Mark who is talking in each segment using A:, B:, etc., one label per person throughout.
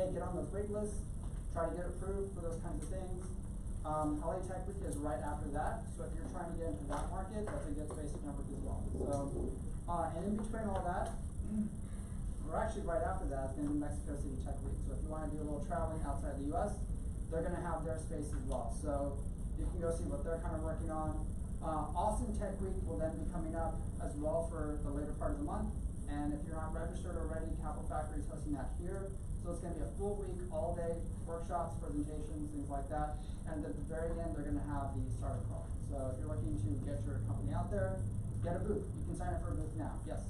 A: hey, get on those wait lists, try to get approved for those kinds of things. LA Tech Week is right after that, so if you're trying to get into that market, that's a good space to network as well. So, and in between all that, or actually right after that, is going to be Mexico City Tech Week. So if you want to do a little traveling outside the US, they're going to have their space as well. So you can go see what they're kind of working on. Austin Tech Week will then be coming up as well for the later part of the month. And if you're not registered already, Capital Factory is hosting that here. So it's going to be a full week, all day, workshops, presentations, things like that. And at the very end, they're going to have the startup call. So if you're looking to get your company out there, get a booth. You can sign up for a booth now. Yes?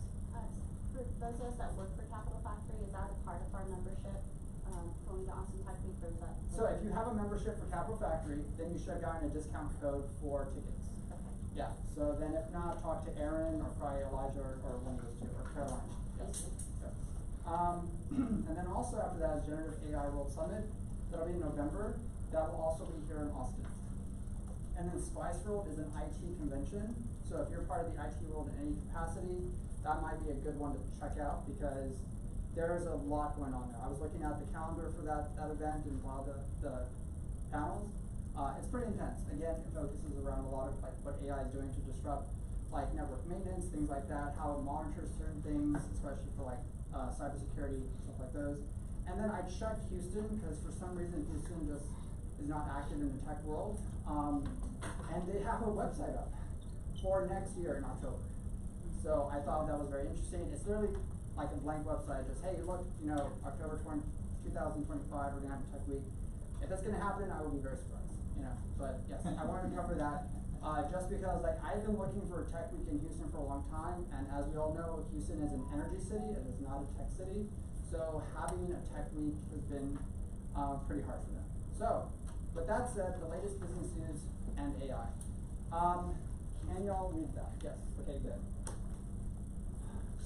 B: For those of us that work for Capital Factory, is that a part of our membership going to Austin Tech Week, or is that?
A: So if you have a membership for Capital Factory, then you should have gotten a discount code for tickets.
B: Okay.
A: Yeah, so then if not, talk to Aaron or probably Elijah or one of those two, or Caroline. Yes. Yes. And then also after that is Generative AI World Summit. That'll be in November. That will also be here in Austin. And then Spice World is an IT convention. So if you're part of the IT world in any capacity, that might be a good one to check out because there's a lot going on there. I was looking at the calendar for that event and while the panels. It's pretty intense. Again, it focuses around a lot of like what AI is doing to disrupt like network maintenance, things like that, how it monitors certain things, especially for like cybersecurity, stuff like those. And then I checked Houston because for some reason Houston just is not active in the tech world. And they have a website up for next year in October. So I thought that was very interesting. It's literally like a blank website, just, hey, look, you know, October 2025, we're gonna have a tech week. If that's gonna happen, I will be very surprised, you know. But yes, I wanted to cover that just because like I've been looking for a tech week in Houston for a long time, and as we all know, Houston is an energy city, it is not a tech city. So having a tech week has been pretty hard for them. So, with that said, the latest business news and AI. Can y'all read that? Yes, okay, good.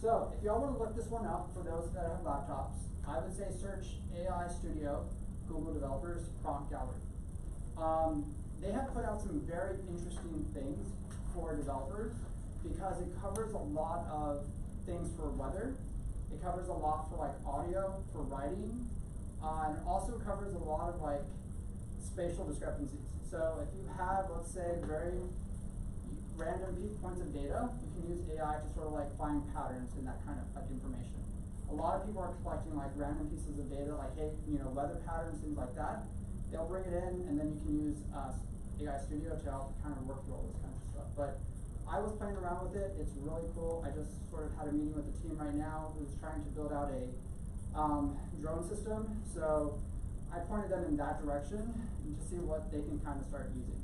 A: So, if y'all want to look this one up, for those that have laptops, I would say search AI Studio, Google Developers, Prompt Gallery. They have put out some very interesting things for developers because it covers a lot of things for weather. It covers a lot for like audio, for writing, and it also covers a lot of like spatial discrepancies. So if you have, let's say, very random points of data, you can use AI to sort of like find patterns in that kind of like information. A lot of people are collecting like random pieces of data, like, hey, you know, weather patterns, things like that. They'll bring it in, and then you can use AI Studio to help kind of work through all this kind of stuff. But I was playing around with it. It's really cool. I just sort of had a meeting with the team right now who's trying to build out a drone system. So I pointed them in that direction to see what they can kind of start using.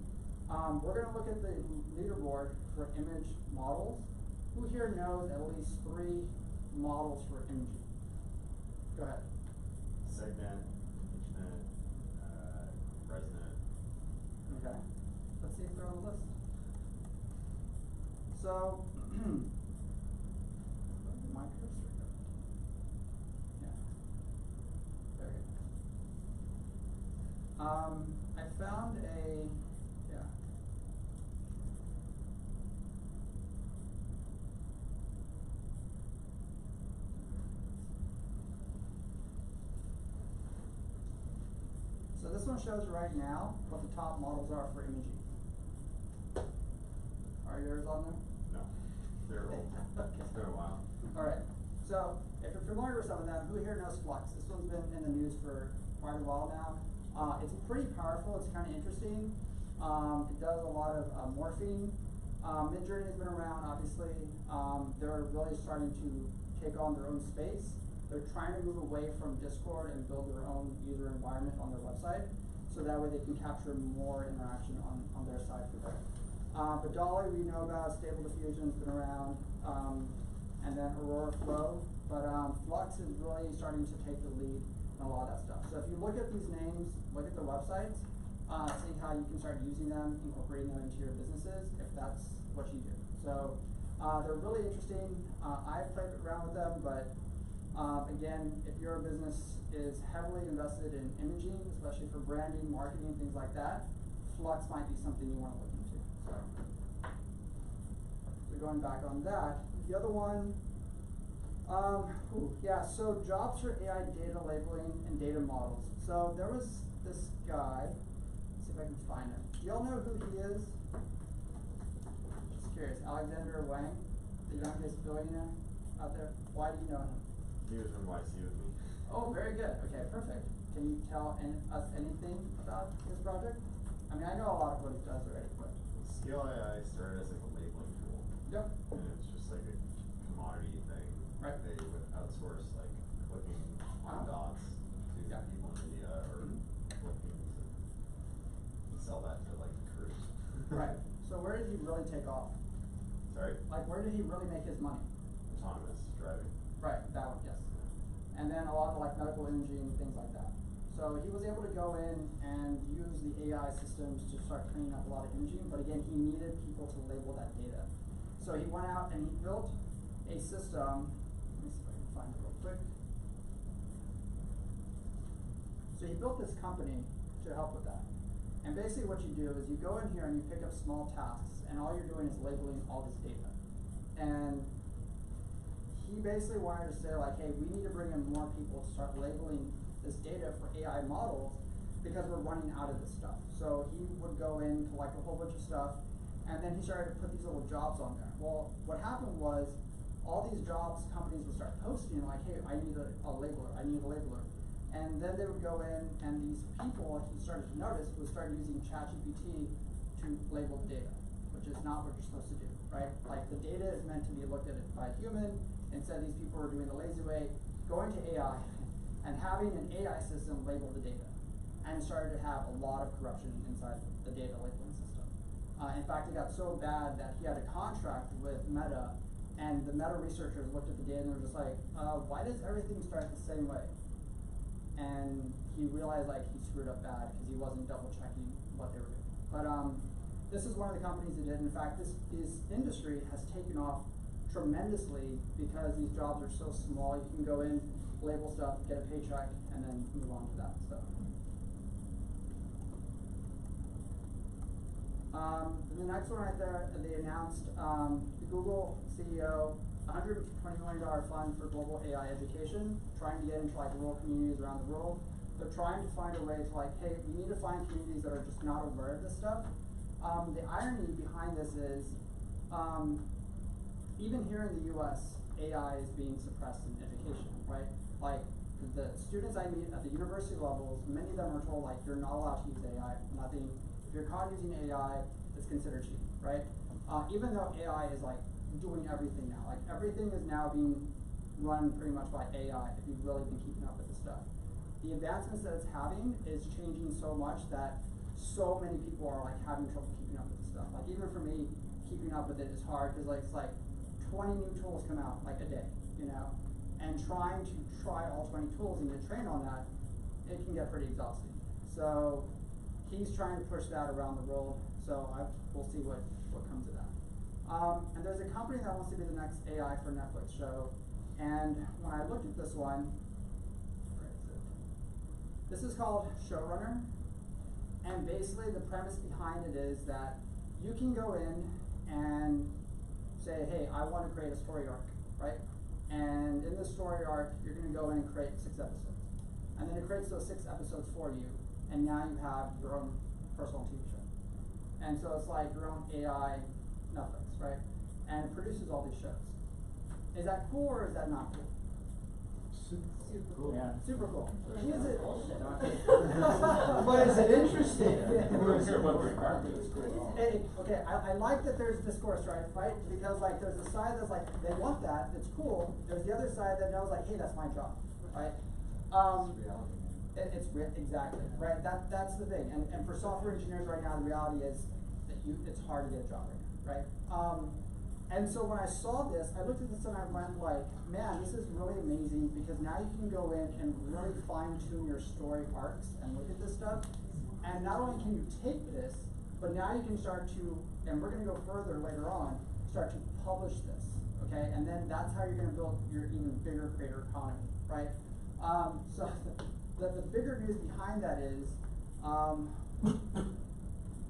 A: We're going to look at the leaderboard for image models. Who here knows at least 3 models for imaging? Go ahead.
C: Segment, HNet, ResNet.
A: Okay. Let's see if they're on the list. So, where did my cursor go? Yeah. There you go. I found a, yeah. So this one shows right now what the top models are for imaging. Are yours on there?
C: No, they're old.
A: Okay.
C: It's been a while.
A: All right. So if you're familiar with some of them, who here knows Flux? This one's been in the news for quite a while now. It's pretty powerful. It's kind of interesting. It does a lot of morphing. Midjourney has been around, obviously. They're really starting to take on their own space. They're trying to move away from Discord and build their own user environment on their website, so that way they can capture more interaction on their side for them. But Dolly, we know about. Stable Diffusion's been around, and then Aurora Flow. But Flux is really starting to take the lead in a lot of that stuff. So if you look at these names, look at the websites, see how you can start using them, incorporating them into your businesses, if that's what you do. So they're really interesting. I've played around with them, but again, if your business is heavily invested in imaging, especially for branding, marketing, things like that, Flux might be something you want to look into. So going back on that, the other one Yeah, so jobs for AI data labeling and data models. So there was this guy, let's see if I can find him. Do y'all know who he is? Just curious, Alexander Wang, the youngest billionaire out there. Why do you know him?
C: He was in YC with me.
A: Oh, very good. Okay, perfect. Can you tell us anything about his project? I mean, I know a lot of what he does already, but.
C: Scale AI started as like a labeling tool.
A: Yep.
C: And it's just like a commodity thing.
A: Right.
C: They would outsource like clicking on dots to
A: Yeah.
C: people in India or Philippines and sell that to like crews.
A: Right. So where did he really take off?
C: Sorry?
A: Like, where did he really make his money?
C: Autonomous driving.
A: Right, that one, yes. And then a lot of like medical imaging, things like that. So he was able to go in and use the AI systems to start cleaning up a lot of imaging, but again, he needed people to label that data. So he went out and he built a system. Let me see if I can find it real quick. So he built this company to help with that. And basically what you do is you go in here and you pick up small tasks, and all you're doing is labeling all this data. And he basically wanted to say like, hey, we need to bring in more people to start labeling this data for AI models because we're running out of this stuff. So he would go in, collect a whole bunch of stuff, and then he started to put these little jobs on there. Well, what happened was all these jobs, companies would start posting like, hey, I need a labeler, I need a labeler. And then they would go in, and these people, he started to notice, would start using ChatGPT to label the data, which is not what you're supposed to do, right? Like, the data is meant to be looked at by a human. Instead, these people are doing the lazy way, going to AI, and having an AI system label the data. And started to have a lot of corruption inside the data labeling system. In fact, it got so bad that he had a contract with Meta, and the Meta researchers looked at the data and were just like, why does everything start the same way? And he realized like he screwed up bad because he wasn't double checking what they were doing. But this is one of the companies that did. In fact, this industry has taken off tremendously because these jobs are so small. You can go in, label stuff, get a paycheck, and then move on to that stuff. The next one right there, they announced the Google CEO $120 million fund for global AI education, trying to get into like rural communities around the world. They're trying to find a way to like, hey, we need to find communities that are just not aware of this stuff. The irony behind this is, even here in the US, AI is being suppressed in education, right? Like, the students I meet at the university levels, many of them are told like, you're not allowed to use AI, nothing. If you're caught using AI, it's considered cheating, right? Even though AI is like doing everything now, like everything is now being run pretty much by AI if you've really been keeping up with this stuff. The advancements that it's having is changing so much that so many people are like having trouble keeping up with this stuff. Like even for me, keeping up with it is hard because like it's like 20 new tools come out like a day, you know? And trying to try all 20 tools and get trained on that, it can get pretty exhausting. So he's trying to push that around the world. So we'll see what comes of that. And there's a company that wants to be the next AI for Netflix show. And when I looked at this one, where is it? This is called Showrunner. And basically the premise behind it is that you can go in and say, hey, I want to create a story arc, right? And in this story arc, you're going to go in and create 6 episodes. And then it creates those 6 episodes for you. And now you have your own personal TV show. And so it's like your own AI Netflix, right? And it produces all these shows. Is that cool or is that not cool?
D: Super cool.
A: Yeah. Super cool. Is it?
D: But is it interesting?
A: Okay, I like that there's discourse, right? Because like there's a side that's like, they want that, it's cool. There's the other side that knows like, hey, that's my job, right? Exactly, right? That's the thing. And for software engineers right now, the reality is that it's hard to get a job right now, right? And so when I saw this, I looked at this and I went like, man, this is really amazing because now you can go in and really fine tune your story arcs and look at this stuff. And not only can you take this, but now you can start to, and we're gonna go further later on, start to publish this, okay? And then that's how you're gonna build your even bigger creator economy, right? So the bigger news behind that is,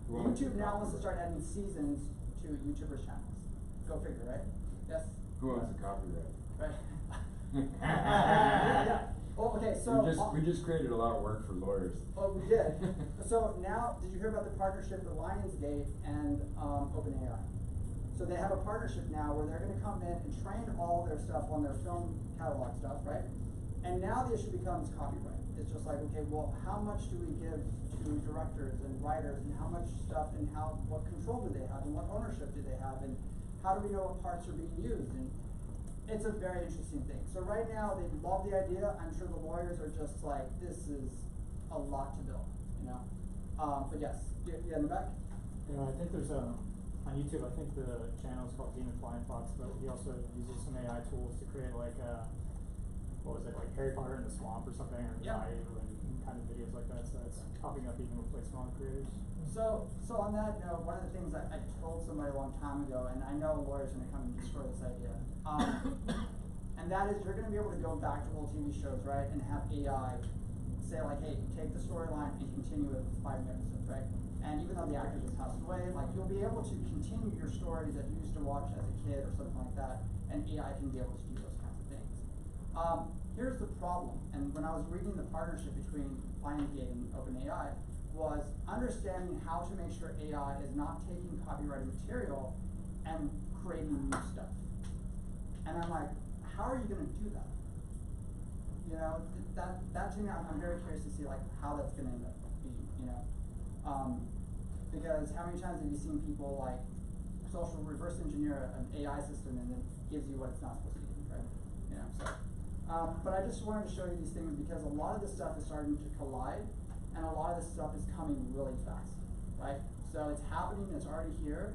A: YouTube now wants to start adding seasons to YouTubers' channels. Go figure, right? Yes?
E: Who owns the copyright?
A: Right. Yeah. Oh, okay, so.
E: We just created a lot of work for lawyers.
A: Oh, we did. So now, did you hear about the partnership with Lionsgate and OpenAI? So they have a partnership now where they're gonna come in and train all their stuff on their film catalog stuff, right? And now the issue becomes copyright. It's just like, okay, well, how much do we give to directors and writers, and how much stuff, and what control do they have, and what ownership do they have, and how do we know what parts are being used? And it's a very interesting thing. So right now, they love the idea. I'm sure the lawyers are just like, this is a lot to build, you know? But yes, you in the back?
F: You know, I think there's on YouTube, I think the channel is called Demystify, but he also uses some AI tools to create like what was it, like Harry Potter in the Swamp or something, or
A: Yeah.
F: Dive, and kind of videos like that, so it's popping up even with like smaller creators.
A: So on that note, one of the things I told somebody a long time ago, and I know a lawyer's gonna come and destroy this idea, and that is you're gonna be able to go back to old TV shows, right, and have AI say like, hey, take the storyline and continue it with 5 episodes, right? And even though the actor just passed away, like you'll be able to continue your stories that you used to watch as a kid or something like that, and AI can be able to do those kinds of things. Here's the problem, and when I was reading the partnership between Lionsgate and OpenAI, was understanding how to make sure AI is not taking copyrighted material and creating new stuff. And I'm like, how are you gonna do that? You know, that to me, I'm very curious to see like how that's gonna end up being, you know. Because how many times have you seen people like social reverse engineer an AI system and it gives you what it's not supposed to give you, right? You know, so. But I just wanted to show you these things because a lot of this stuff is starting to collide, and a lot of this stuff is coming really fast, right? So it's happening, it's already here.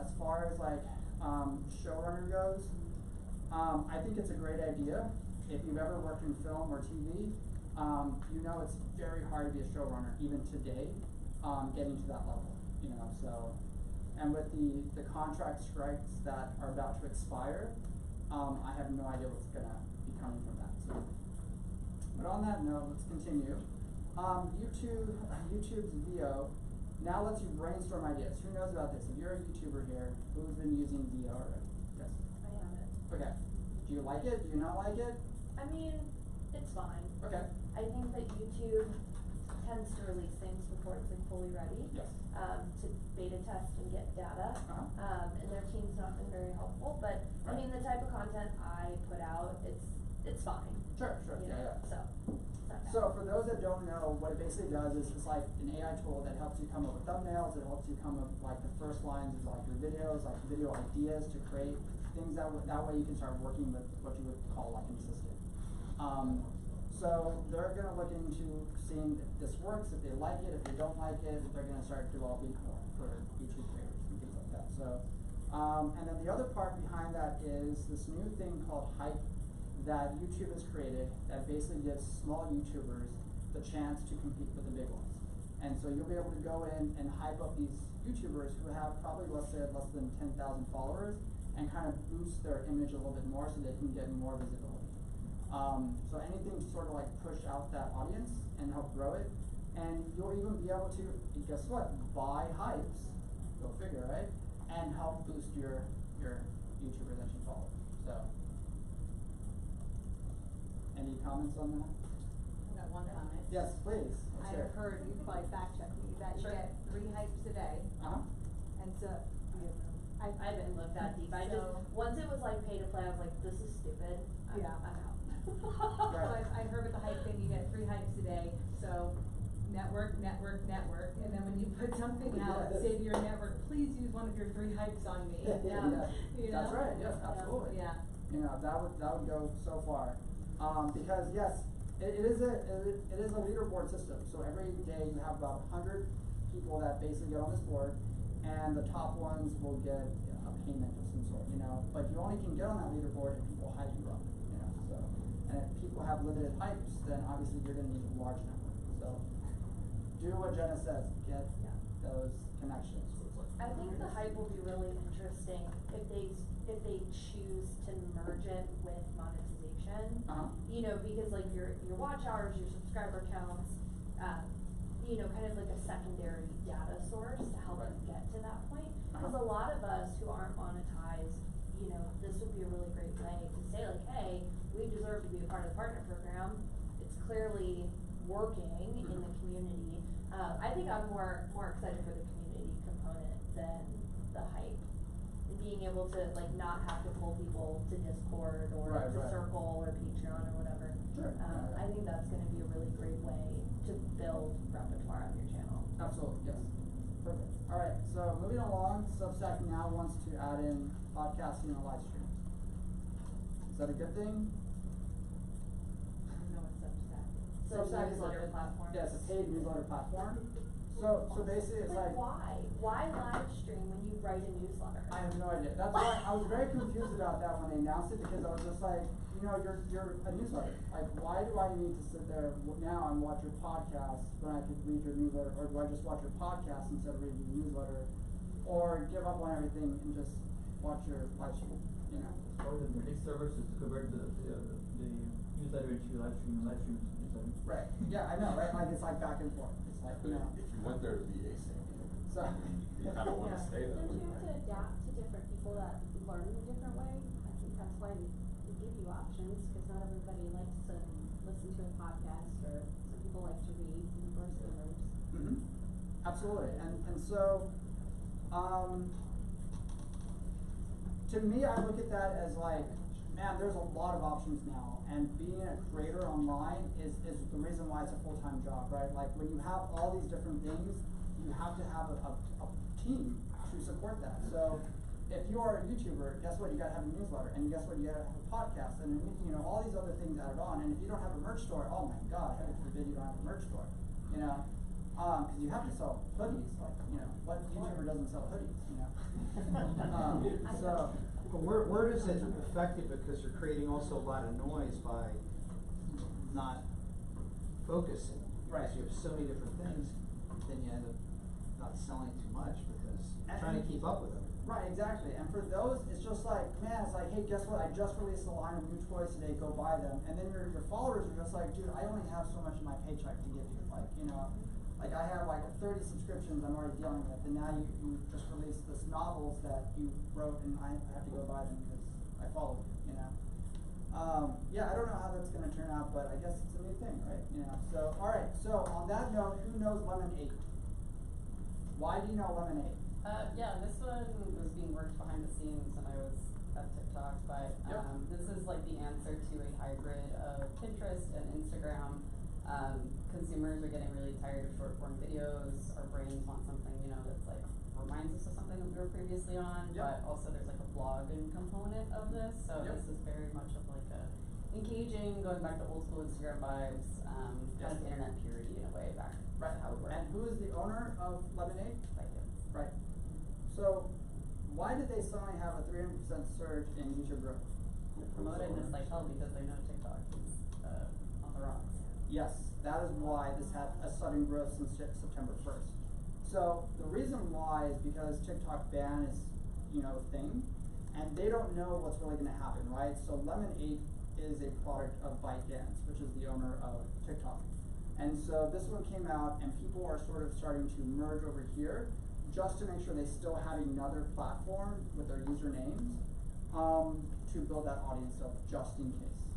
A: As far as like showrunner goes, I think it's a great idea. If you've ever worked in film or TV, you know it's very hard to be a showrunner, even today, getting to that level, you know, so. And with the contract strikes that are about to expire, I have no idea what's gonna be coming from that, so. But on that note, let's continue. YouTube's VO now lets you brainstorm ideas. Who knows about this? If you're a YouTuber here, who's been using VO already? Yes?
G: I haven't.
A: Okay. Do you like it? Do you not like it?
G: I mean, it's fine.
A: Okay.
G: I think that YouTube tends to release things before it's like fully ready.
A: Yes.
G: To beta test and get data. And their team's not been very helpful, but I
A: Right.
G: mean, the type of content I put out, it's fine.
A: Sure,
G: You
A: yeah,
G: know,
A: yeah.
G: so. it's not bad.
A: So for those that don't know, what it basically does is it's like an AI tool that helps you come up with thumbnails, it helps you come up with like the first lines of like your videos, like video ideas to create things that way you can start working with what you would call like an assistant. So they're gonna look into seeing if this works, if they like it, if they don't like it, they're gonna start developing more for YouTube creators and things like that. So, and then the other part behind that is this new thing called Hype that YouTube has created that basically gives small YouTubers the chance to compete with the big ones. And so you'll be able to go in and hype up these YouTubers who have probably, let's say, less than 10,000 followers and kind of boost their image a little bit more so they can get more visibility. So anything to sort of like push out that audience and help grow it. And you'll even be able to, guess what, buy hypes, go figure, right? And help boost your YouTuber that you follow. So, any comments on that?
H: I got one comment.
A: Yes, please. Let's
H: I
A: hear it.
H: heard, you probably fact check me, that you
A: Sure.
H: get 3 hypes a day, and so,
G: I haven't looked that deep. I just,
H: So-
G: once it was like pay to play, I was like, this is stupid. I'm out.
H: So I heard with the hype thing, you get 3 hypes a day, so network, and then when you put something out,
A: Yes.
H: say to your network, please use one of your 3 hypes on me.
A: Yeah.
H: You
A: That's
H: know?
A: right, yes, absolutely.
H: Yeah.
A: You know, that would go so far. Because yes, it is a leaderboard system. So every day you have about 100 people that basically get on this board, and the top ones will get a payment of some sort, you know. But you only can get on that leaderboard if people hype you up, you know. So, and if people have limited hypes, then obviously you're going to need a large network. So, do what Jenna says, get those connections.
G: I think the hype will be really interesting if they choose to merge it with monetization. You know, because like your watch hours, your subscriber counts, you know, kind of like a secondary data source to help
A: Right.
G: you get to that point.
A: Uh-huh.
G: Because a lot of us who aren't monetized you know, this would be a really great way to say like, hey, we deserve to be a part of the partner program. It's clearly working in the community. I think I'm more excited for the community component than the hype. And being able to like not have to pull people to Discord or to Circle or Patreon or whatever.
A: Sure.
G: I think that's gonna be a really great way to build repertoire on your channel.
A: Absolutely, yes. Perfect. All right, so moving along, Substack now wants to add in podcasting and live stream. Is that a good thing?
G: I don't know what Substack is.
A: Substack is
G: Newsletter platform.
A: Yeah, it's a paid newsletter platform. So basically it's like
G: why live stream when you write a newsletter?
A: I have no idea. That's why I was very confused about that when they announced it, because I was just like, you know, you're a newsletter. Like, why do I need to sit there now and watch your podcast when I could read your newsletter, or do I just watch your podcast instead of reading your newsletter, or give up on everything and just watch your live stream? You know.
I: Or the next service is to convert the newsletter into live stream newsletter.
A: Right. Yeah, I know, right? Like it's like back and forth. It's like, you know.
E: If you want there to be async,
A: So
E: you kind of want to stay that
B: Don't
E: way,
B: you have to
E: right?
B: adapt to different people that learn a different way? I think that's why we give you options, because not everybody likes to listen to a podcast, or some people like to read and vice versa.
A: Mm-hmm. Absolutely. And so, to me, I look at that as like, man, there's a lot of options now, and being a creator online is the reason why it's a full-time job, right? Like when you have all these different things, you have to have a team to support that. So if you are a YouTuber, guess what? You gotta have a newsletter, and guess what? You gotta have a podcast, and you know, all these other things added on. And if you don't have a merch store, oh my God, heaven forbid you don't have a merch store, you know? Cause you have to sell hoodies, like, you know, what YouTuber doesn't sell hoodies, you know? So.
D: But where does it affect it, because you're creating also a lot of noise by not focusing.
A: Right.
D: Because you have so many different things, then you end up not selling too much because you're trying to keep up with them.
A: Right, exactly. And for those, it's just like, man, it's like, hey, guess what? I just released a line of new toys today, go buy them. And then your followers are just like, dude, I only have so much in my paycheck to give you. Like, you know, like I have like 30 subscriptions I'm already dealing with, and now you just released this novels that you wrote, and I have to go buy them because I followed you, you know. Yeah, I don't know how that's gonna turn out, but I guess it's a new thing, right? You know. So, all right. So on that note, who knows Lemon 8? Why do you know Lemon 8?
J: Yeah, this one was being worked behind the scenes when I was at TikTok, but this is like the answer to a hybrid of Pinterest and Instagram. Consumers are getting really tired of short form videos. Our brains want something, you know, that's like reminds us of something that we were previously on, but also there's like a blogging component of this. So this is very much of like a engaging, going back to old school Instagram vibes, kind of internet purity in a way back to how we were.
A: And who is the owner of Lemon 8? Right. So why did they suddenly have a 300% surge in user growth?
J: They're promoting this like hell because they know TikTok is on the rocks.
A: Yes, that is why this had a sudden growth since September 1st. So the reason why is because TikTok ban is, you know, a thing, and they don't know what's really going to happen, right? So Lemon 8 is a product of ByteDance, which is the owner of TikTok. And so this one came out, and people are sort of starting to merge over here just to make sure they still have another platform with their usernames to build that audience up just in case.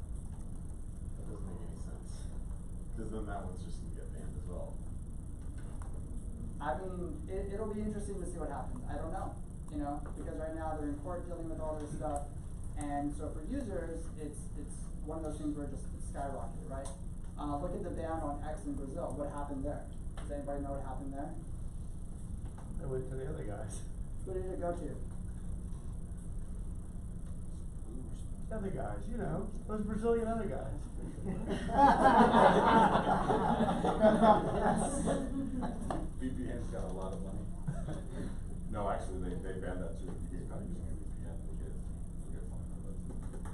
E: That doesn't make any sense. Because then that one's just gonna get banned as well.
A: I mean, it'll be interesting to see what happens. I don't know, you know, because right now they're in court dealing with all this stuff, and so for users, it's one of those things where it's skyrocketed, right? Look at the ban on X in Brazil. What happened there? Does anybody know what happened there?
K: I went to the other guys.
A: Who did it go to?
K: The other guys, you know, those Brazilian other guys.
E: VPN's got a lot of money. No, actually, they banned that too. You get caught using a VPN, you'll get fined for that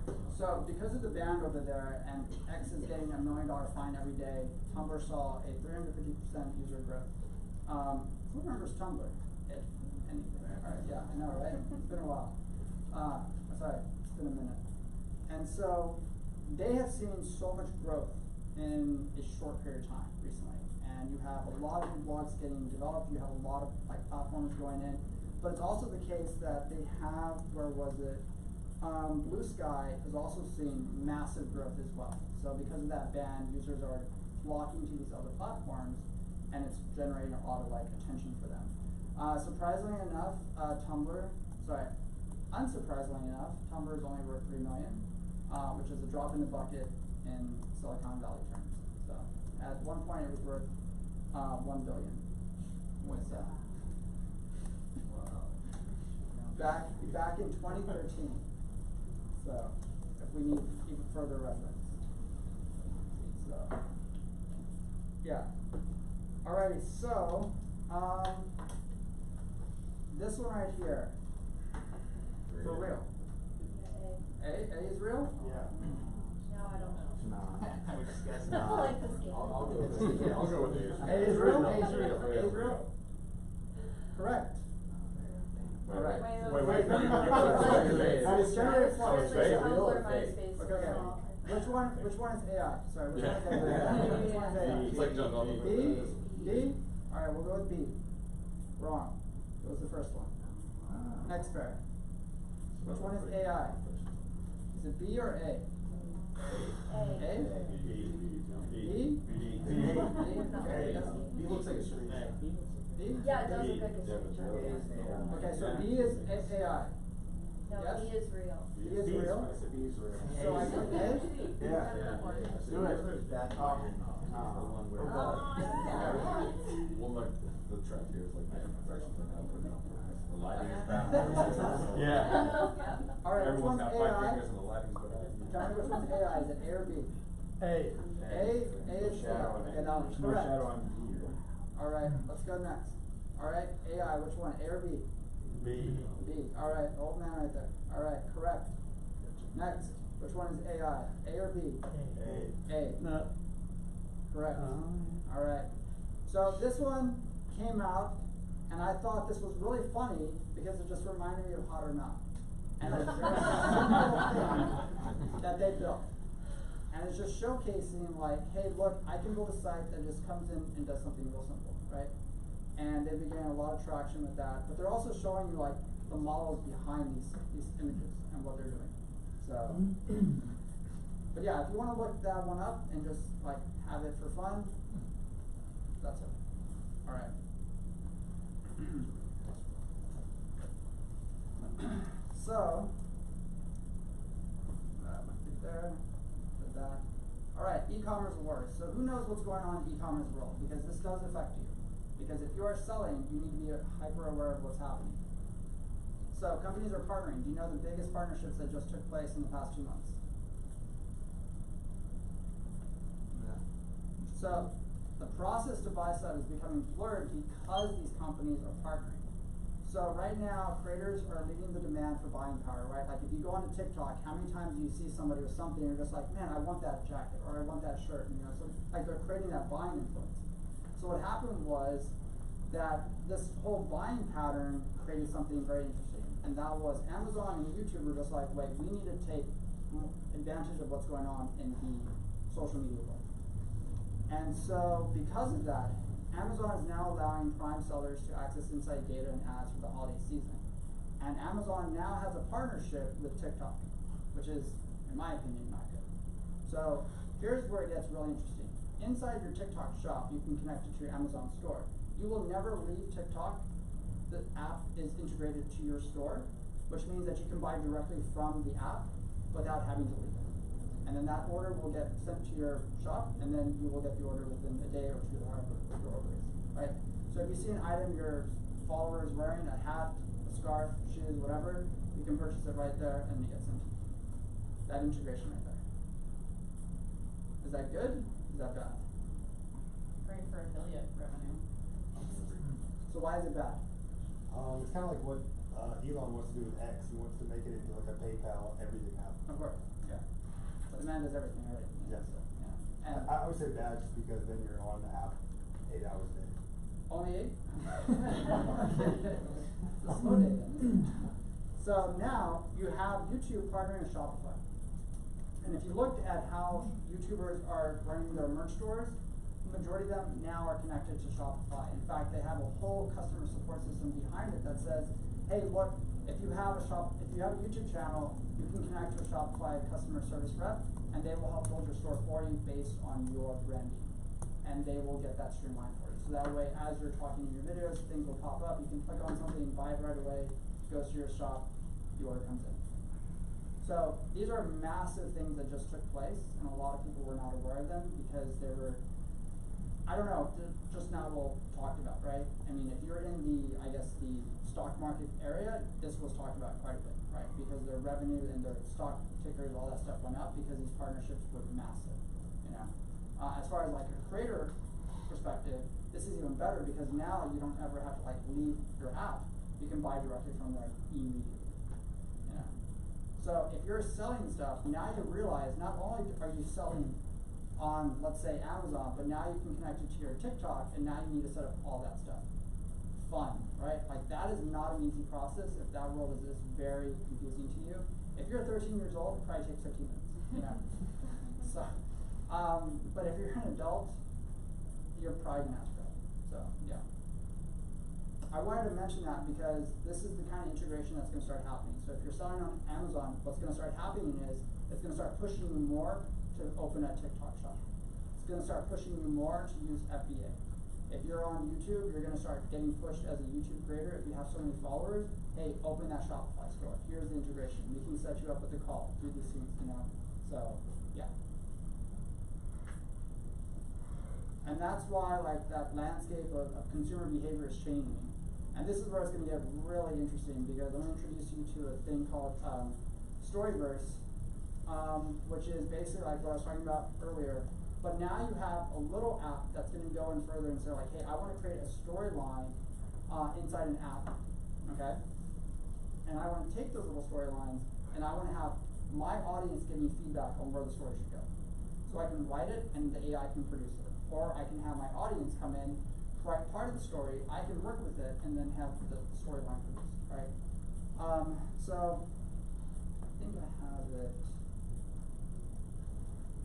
E: too.
A: So because of the ban over there, and X is getting $1 million fine every day, Tumblr saw a 350% user growth. Who remembers Tumblr? If anything. Alright, yeah, I know, right? It's been a while. Sorry, it's been a minute. And so they have seen so much growth in a short period of time recently. And you have a lot of new blogs getting developed, you have a lot of like platforms going in. But it's also the case that they have, where was it? Blue Sky is also seeing massive growth as well. So because of that ban, users are flocking to these other platforms, and it's generating a lot of like attention for them. Surprisingly enough, unsurprisingly enough, Tumblr is only worth $3 million, which is a drop in the bucket in Silicon Valley terms. So at one point it was worth $1 billion. With back in 2013. So if we need even further reference. So yeah. Alrighty, so this one right here. For real. A is real?
K: Yeah.
G: No, I don't know.
K: Nah.
C: We just guessed.
G: I like this game.
E: I'll go with it. I'll go with it.
A: A is real? A is real. A is real. Correct. Alright.
E: Wait.
A: That is generated
E: So it's
A: fake.
E: fake?
G: MySpace.
A: Okay. Which one is AI? Sorry, which one is AI? Which one is AI?
E: It's like jump on the
A: B? Alright, we'll go with B. Wrong. That was the first one. Next pair. Which one is AI? Is it B or A? A? B? Okay.
C: B looks like a street.
A: B?
G: Yeah, it does look like a screenshot.
A: Okay, so B is AI.
G: No,
A: Yes?
G: B is real.
A: B is real.
C: B is real.
A: So I get A?
K: Yeah. Do it.
E: Well, like the track here is like directions are now putting up. The lighting is bad.
K: Yeah.
A: Alright, which
E: Everyone's
A: one's
E: got 5
A: AI?
E: fingers and the lighting's bad.
A: Tell me which one's AI. Is it A or B?
K: A.
A: A is
E: Shadow on
A: okay,
E: it.
A: now
K: No
A: correct.
K: shadow on B.
A: Alright, let's go next. Alright, AI, which one? A or B?
K: B.
A: B. Alright, old man right there. Alright, correct. Next, which one is AI? A or B?
K: A.
A: A.
K: No.
A: Correct. Alright. So this one came out, and I thought this was really funny because it just reminded me of Hot or Not. And it's a very simple thing that they built. And it's just showcasing like, hey, look, I can build a site that just comes in and does something real simple, right? And they began a lot of traction with that. But they're also showing you like the models behind these images and what they're doing. So, but yeah, if you want to look that one up and just like have it for fun, that's it. All right. So, there, did that. All right, e-commerce wars. So who knows what's going on in e-commerce world? Because this does affect you. Because if you are selling, you need to be hyper aware of what's happening. So companies are partnering. Do you know the biggest partnerships that just took place in the past 2 months? So the process to buy side is becoming blurred because these companies are partnering. So right now, creators are leading the demand for buying power, right? Like if you go onto TikTok, how many times do you see somebody with something and you're just like, man, I want that jacket or I want that shirt, you know? So like they're creating that buying influence. So what happened was that this whole buying pattern created something very interesting, and that was Amazon and YouTube were just like, wait, we need to take advantage of what's going on in the social media world. And so because of that, Amazon is now allowing Prime sellers to access inside data and ads for the holiday season. And Amazon now has a partnership with TikTok, which is, in my opinion, not good. So here's where it gets really interesting. Inside your TikTok shop, you can connect it to your Amazon store. You will never leave TikTok. The app is integrated to your store, which means that you can buy directly from the app without having to leave it. And then that order will get sent to your shop, and then you will get the order within a day or two, however your order is, right? So if you see an item your follower is wearing, a hat, a scarf, shoes, whatever, you can purchase it right there and it gets sent to you. That integration right there. Is that good? Is that bad?
J: Great for affiliate revenue.
A: So why is it bad?
K: It's kind of like what Elon wants to do with X. He wants to make it into like a PayPal everything app.
A: Of course, yeah. But the man does everything already.
K: Yes.
A: So, yeah. And
K: I would say bad just because then you're on the app 8 hours a day.
A: only 8? It's a slow day then. So now you have YouTube partnering with Shopify. And if you looked at how YouTubers are running their merch stores, the majority of them now are connected to Shopify. In fact, they have a whole customer support system behind it that says, hey, look, if you have a YouTube channel, you can connect to a Shopify customer service rep, and they will help build your store for you based on your branding. And they will get that streamlined for you. So that way, as you're talking in your videos, things will pop up. You can click on something, buy it right away, goes to your shop, the order comes in. So these are massive things that just took place, and a lot of people were not aware of them because they were, I don't know, just not well talked about, right? I mean, if you're in the, I guess, the stock market area, this was talked about quite a bit, right? Because their revenue and their stock tickers, all that stuff went up because these partnerships were massive, you know? As far as like a creator perspective, this is even better because now you don't ever have to like leave your app. You can buy directly from there immediately, you know? So if you're selling stuff, now you realize not only are you selling on, let's say, Amazon, but now you can connect it to your TikTok, and now you need to set up all that stuff. Fun, right? Like that is not an easy process if that world is very confusing to you. If you're 13 years old, it probably takes 15 minutes, you know? So, but if you're an adult, you're probably gonna have to go. So, yeah. I wanted to mention that because this is the kind of integration that's gonna start happening. So if you're selling on Amazon, what's gonna start happening is it's gonna start pushing you more to open a TikTok shop. It's gonna start pushing you more to use FBA. If you're on YouTube, you're gonna start getting pushed as a YouTube creator. If you have so many followers, hey, open that Shopify store. Here's the integration. We can set you up with a call, do these things, you know? So, yeah. And that's why like that landscape of consumer behavior is changing. And this is where it's gonna get really interesting because I'm gonna introduce you to a thing called Storyverse, which is basically like what I was talking about earlier. But now you have a little app that's gonna go in further and say like, hey, I wanna create a storyline inside an app, okay? And I wanna take those little storylines and I wanna have my audience give me feedback on where the story should go. So I can write it and the AI can produce it. Or I can have my audience come in, write part of the story, I can work with it, and then have the storyline produced, right? So, I think I have it.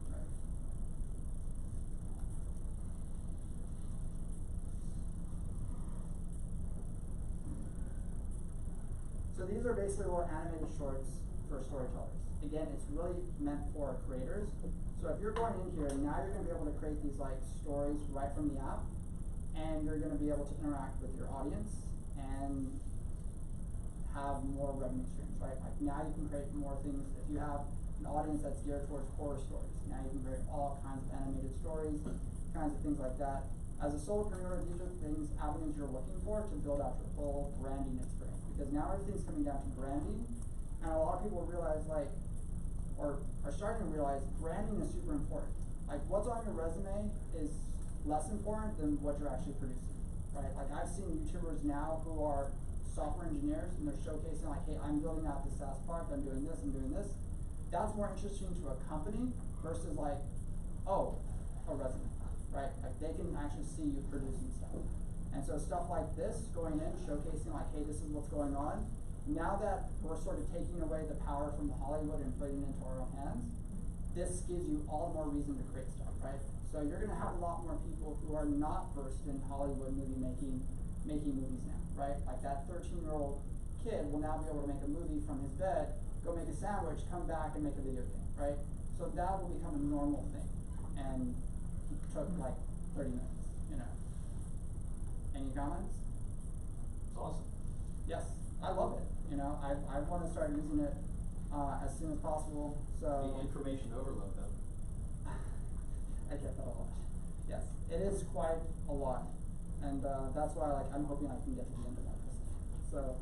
A: Right. So these are basically little animated shorts for storytellers. Again, it's really meant for creators. So if you're going in here, now you're going to be able to create these like stories right from the app, and you're going to be able to interact with your audience and have more revenue streams, right? Like now you can create more things. If you have an audience that's geared towards horror stories, now you can create all kinds of animated stories, kinds of things like that. As a solopreneur, these are things, avenues you're looking for to build out your whole branding experience. Because now everything's coming down to branding, and a lot of people realize like, or are starting to realize branding is super important. Like what's on your resume is less important than what you're actually producing, right? Like I've seen YouTubers now who are software engineers and they're showcasing like, hey, I'm building out this SaaS product, I'm doing this, I'm doing this. That's more interesting to a company versus like, oh, a resume, right? Like they can actually see you producing stuff. And so stuff like this, going in, showcasing like, hey, this is what's going on. Now that we're sort of taking away the power from Hollywood and putting it into our own hands, this gives you all the more reason to create stuff, right? So you're gonna have a lot more people who are not versed in Hollywood movie making movies now, right? Like that 13-year-old kid will now be able to make a movie from his bed, go make a sandwich, come back and make a video game, right? So that will become a normal thing. And it took like 30 minutes, you know. Any comments?
C: It's awesome.
A: Yes, I love it. You know, I want to start using it as soon as possible. So
I: The information overload though.
A: I get that a lot. Yes, it is quite a lot, and that's why like I'm hoping I can get to the end of that. So,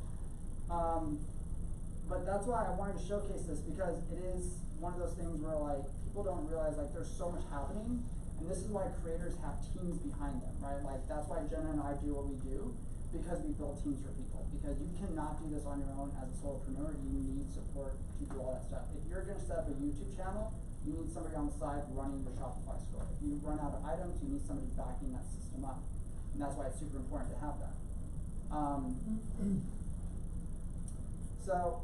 A: but that's why I wanted to showcase this because it is one of those things where like people don't realize like there's so much happening, and this is why creators have teams behind them, right? Like that's why Jenna and I do what we do. Because we build teams for people. Because you cannot do this on your own as a solopreneur. You need support to do all that stuff. If you're going to set up a YouTube channel, you need somebody on the side running your Shopify store. If you run out of items, you need somebody backing that system up. And that's why it's super important to have that. So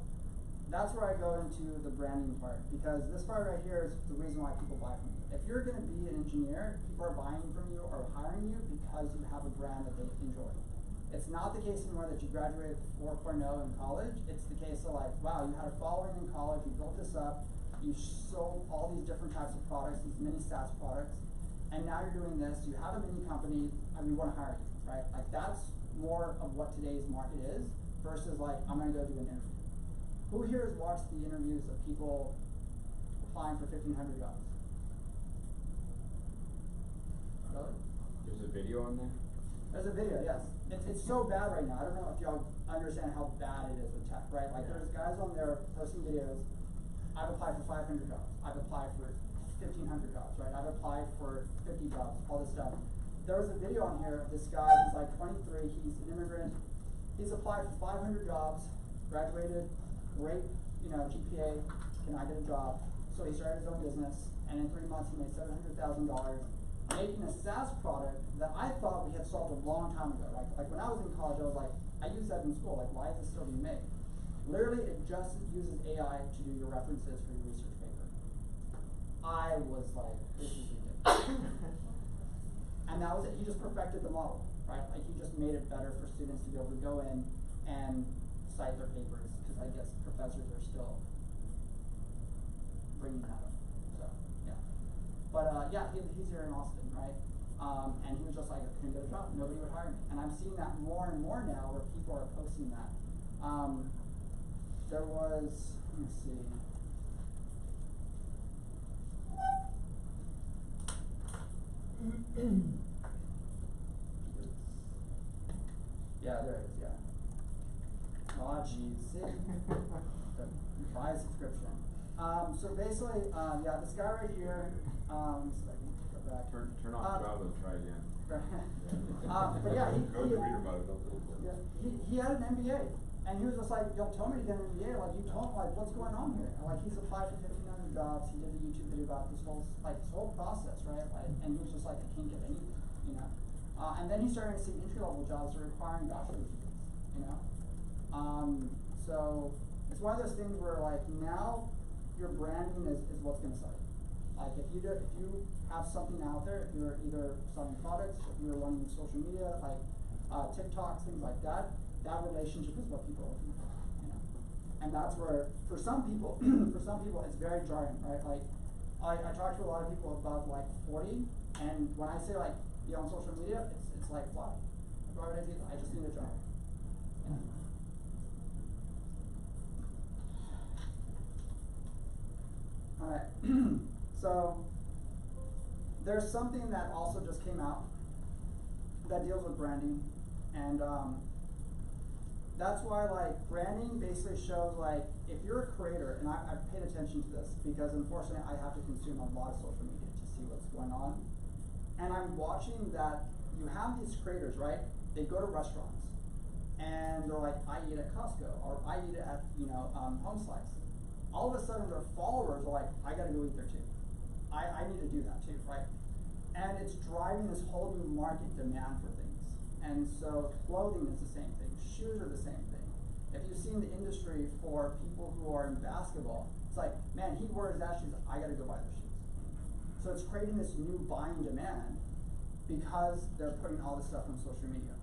A: that's where I go into the branding part. Because this part right here is the reason why people buy from you. If you're going to be an engineer, people are buying from you or hiring you because you have a brand that they enjoy. It's not the case anymore that you graduated with 4.0 in college. It's the case of like, wow, you had a following in college, you built this up, you sold all these different types of products, these mini SaaS products, and now you're doing this, you have a mini company, and we want to hire you, right? Like that's more of what today's market is versus like, I'm gonna go do an interview. Who here has watched the interviews of people applying for 1,500 jobs? Really?
E: There's a video on there?
A: There's a video, yes. It's so bad right now. I don't know if y'all understand how bad it is with tech, right? Like there's guys on there posting videos. I've applied for 500 jobs. I've applied for 1,500 jobs, right? I've applied for 50 jobs, all this stuff. There was a video on here of this guy, he's like 23, he's an immigrant. He's applied for 500 jobs, graduated, great, GPA, can I get a job? So he started his own business, and in 3 months he made $700,000, making a SaaS product that I thought we had solved a long time ago. Like when I was in college, I was like, I used that in school. Like, why is this still being made? Literally, it just uses AI to do your references for your research paper. I was like, this is ridiculous. And that was it. He just perfected the model, right? Like he just made it better for students to be able to go in and cite their papers, because I guess professors are still bringing that up. So yeah, but yeah, he's here in Austin, right? And he was just like, I couldn't get a job. Nobody would hire me. And I'm seeing that more and more now, where people are posting that. There was, let me see. Yeah, there it is, yeah. Oh, geez, see? Buy a subscription. So basically, yeah, this guy right here, let me see if I can go back.
E: Turn off Java and try again.
A: But yeah, he had an MBA, and he was just like, yo, tell me to get an MBA. Like, you told me, like, what's going on here? And like, he's applied for 1,500 jobs. He did a YouTube video about this whole process, right? Like, and he was just like, I can't get anything, and then he's starting to see entry-level jobs that are requiring bachelor's degrees, So it's one of those things where like now your branding is what's going to sell you. Like if you have something out there, if you're either selling products, if you're running social media, like TikToks, things like that, that relationship is what people are looking for, And that's where, for some people, it's very jarring, right? Like I talk to a lot of people above like 40, and when I say like, on social media, it's like, why? Why would I do that? I just need a job. Alright, so there's something that also just came out that deals with branding, and that's why like branding basically shows like if you're a creator, and I've paid attention to this because unfortunately I have to consume a lot of social media to see what's going on, and I'm watching that you have these creators, right? They go to restaurants and they're like, I eat at Costco, or I eat at Home Slice. All of a sudden their followers are like, I gotta go eat there too. I need to do that too, right? And it's driving this whole new market demand for things. And so clothing is the same thing, shoes are the same thing. If you've seen the industry for people who are in basketball, it's like, man, he wears that shoes, I gotta go buy those shoes. So it's creating this new buying demand because they're putting all this stuff on social media.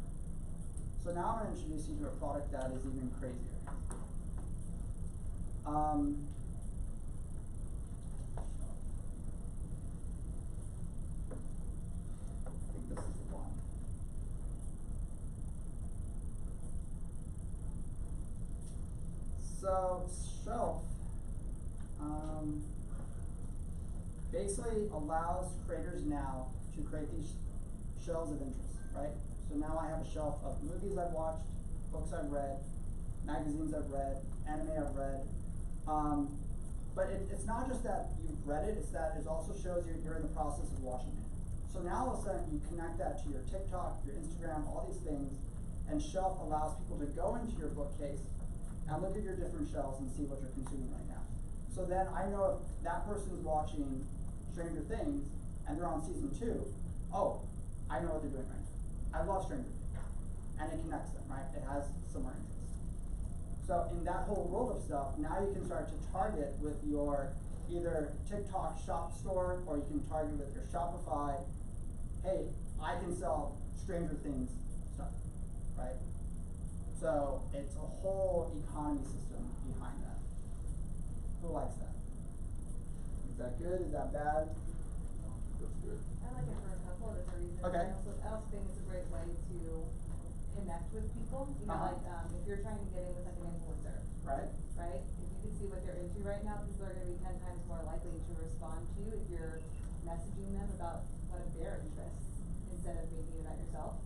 A: So now I'm going to introduce you to a product that is even crazier. I think this is the one. So Shelf basically allows creators now to create these shelves of interest, right? So now I have a shelf of movies I've watched, books I've read, magazines I've read, anime I've read. But it's not just that you've read it, it's that it also shows you're in the process of watching it. So now all of a sudden you connect that to your TikTok, your Instagram, all these things, and Shelf allows people to go into your bookcase and look at your different shelves and see what you're consuming right now. So then I know if that person's watching Stranger Things and they're on season 2, oh, I know what they're doing right now. I love Stranger Things. And it connects them, right? It has similar interests. So in that whole world of stuff, now you can start to target with your either TikTok shop store, or you can target with your Shopify. Hey, I can sell Stranger Things stuff, right? So it's a whole economy system behind that. Who likes that? Is that good? Is that bad?
E: That's good.
H: I like it for a couple of different reasons.
A: Okay.
H: I also think it's a great way to connect with people. You know,
A: Uh-huh.
H: like, if you're trying to get in with like an influencer,
A: Right?
H: right? If you can see what they're into right now, people are gonna be 10 times more likely to respond to you if you're messaging them about one of their interests instead of making it about yourself.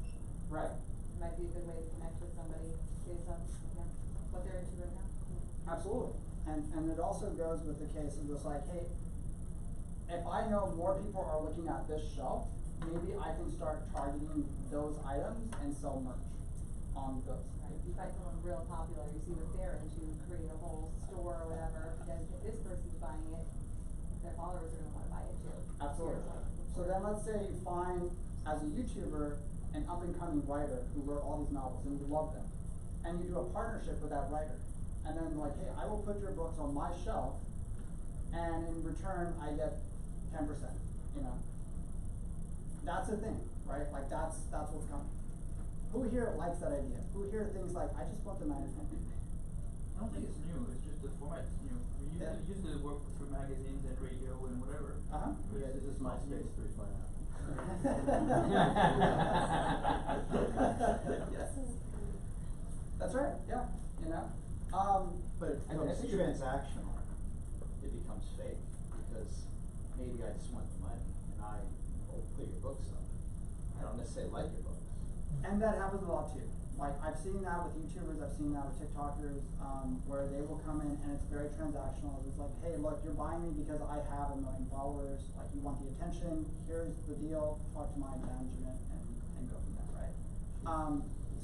A: Right.
H: It might be a good way to connect with somebody based on, you know, what they're into right now.
A: Absolutely. And it also goes with the case of just like, hey, if I know more people are looking at this shelf, maybe I can start targeting those items and sell merch on those.
H: Right, if you find someone real popular, you see what they're into, create a whole store or whatever, because if this person's buying it, their followers are gonna wanna buy it too.
A: Absolutely. So then let's say you find, as a YouTuber, an up-and-coming writer who wrote all these novels and you love them. And you do a partnership with that writer. And then like, hey, I will put your books on my shelf and in return I get 10%, you know. That's the thing, right? Like that's what's coming. Who here likes that idea? Who here thinks like, I just want the 9 to 10?
I: I don't think it's new, it's just the format is new. We used to work through magazines and radio and whatever.
A: Uh-huh.
D: Yeah, this is MySpace 3.0.
A: Yes. That's right, yeah, you know.
D: But it
A: I
D: becomes
A: think
D: transactional, it becomes fake, because maybe I just want the money, and I will put your books up. I don't necessarily like your books.
A: And that happens a lot too. Like I've seen that with YouTubers, I've seen that with TikTokers, where they will come in and it's very transactional. It's like, hey, look, you're buying me because I have 1 million followers. Like you want the attention. Here's the deal. Talk to my management and go from there, right?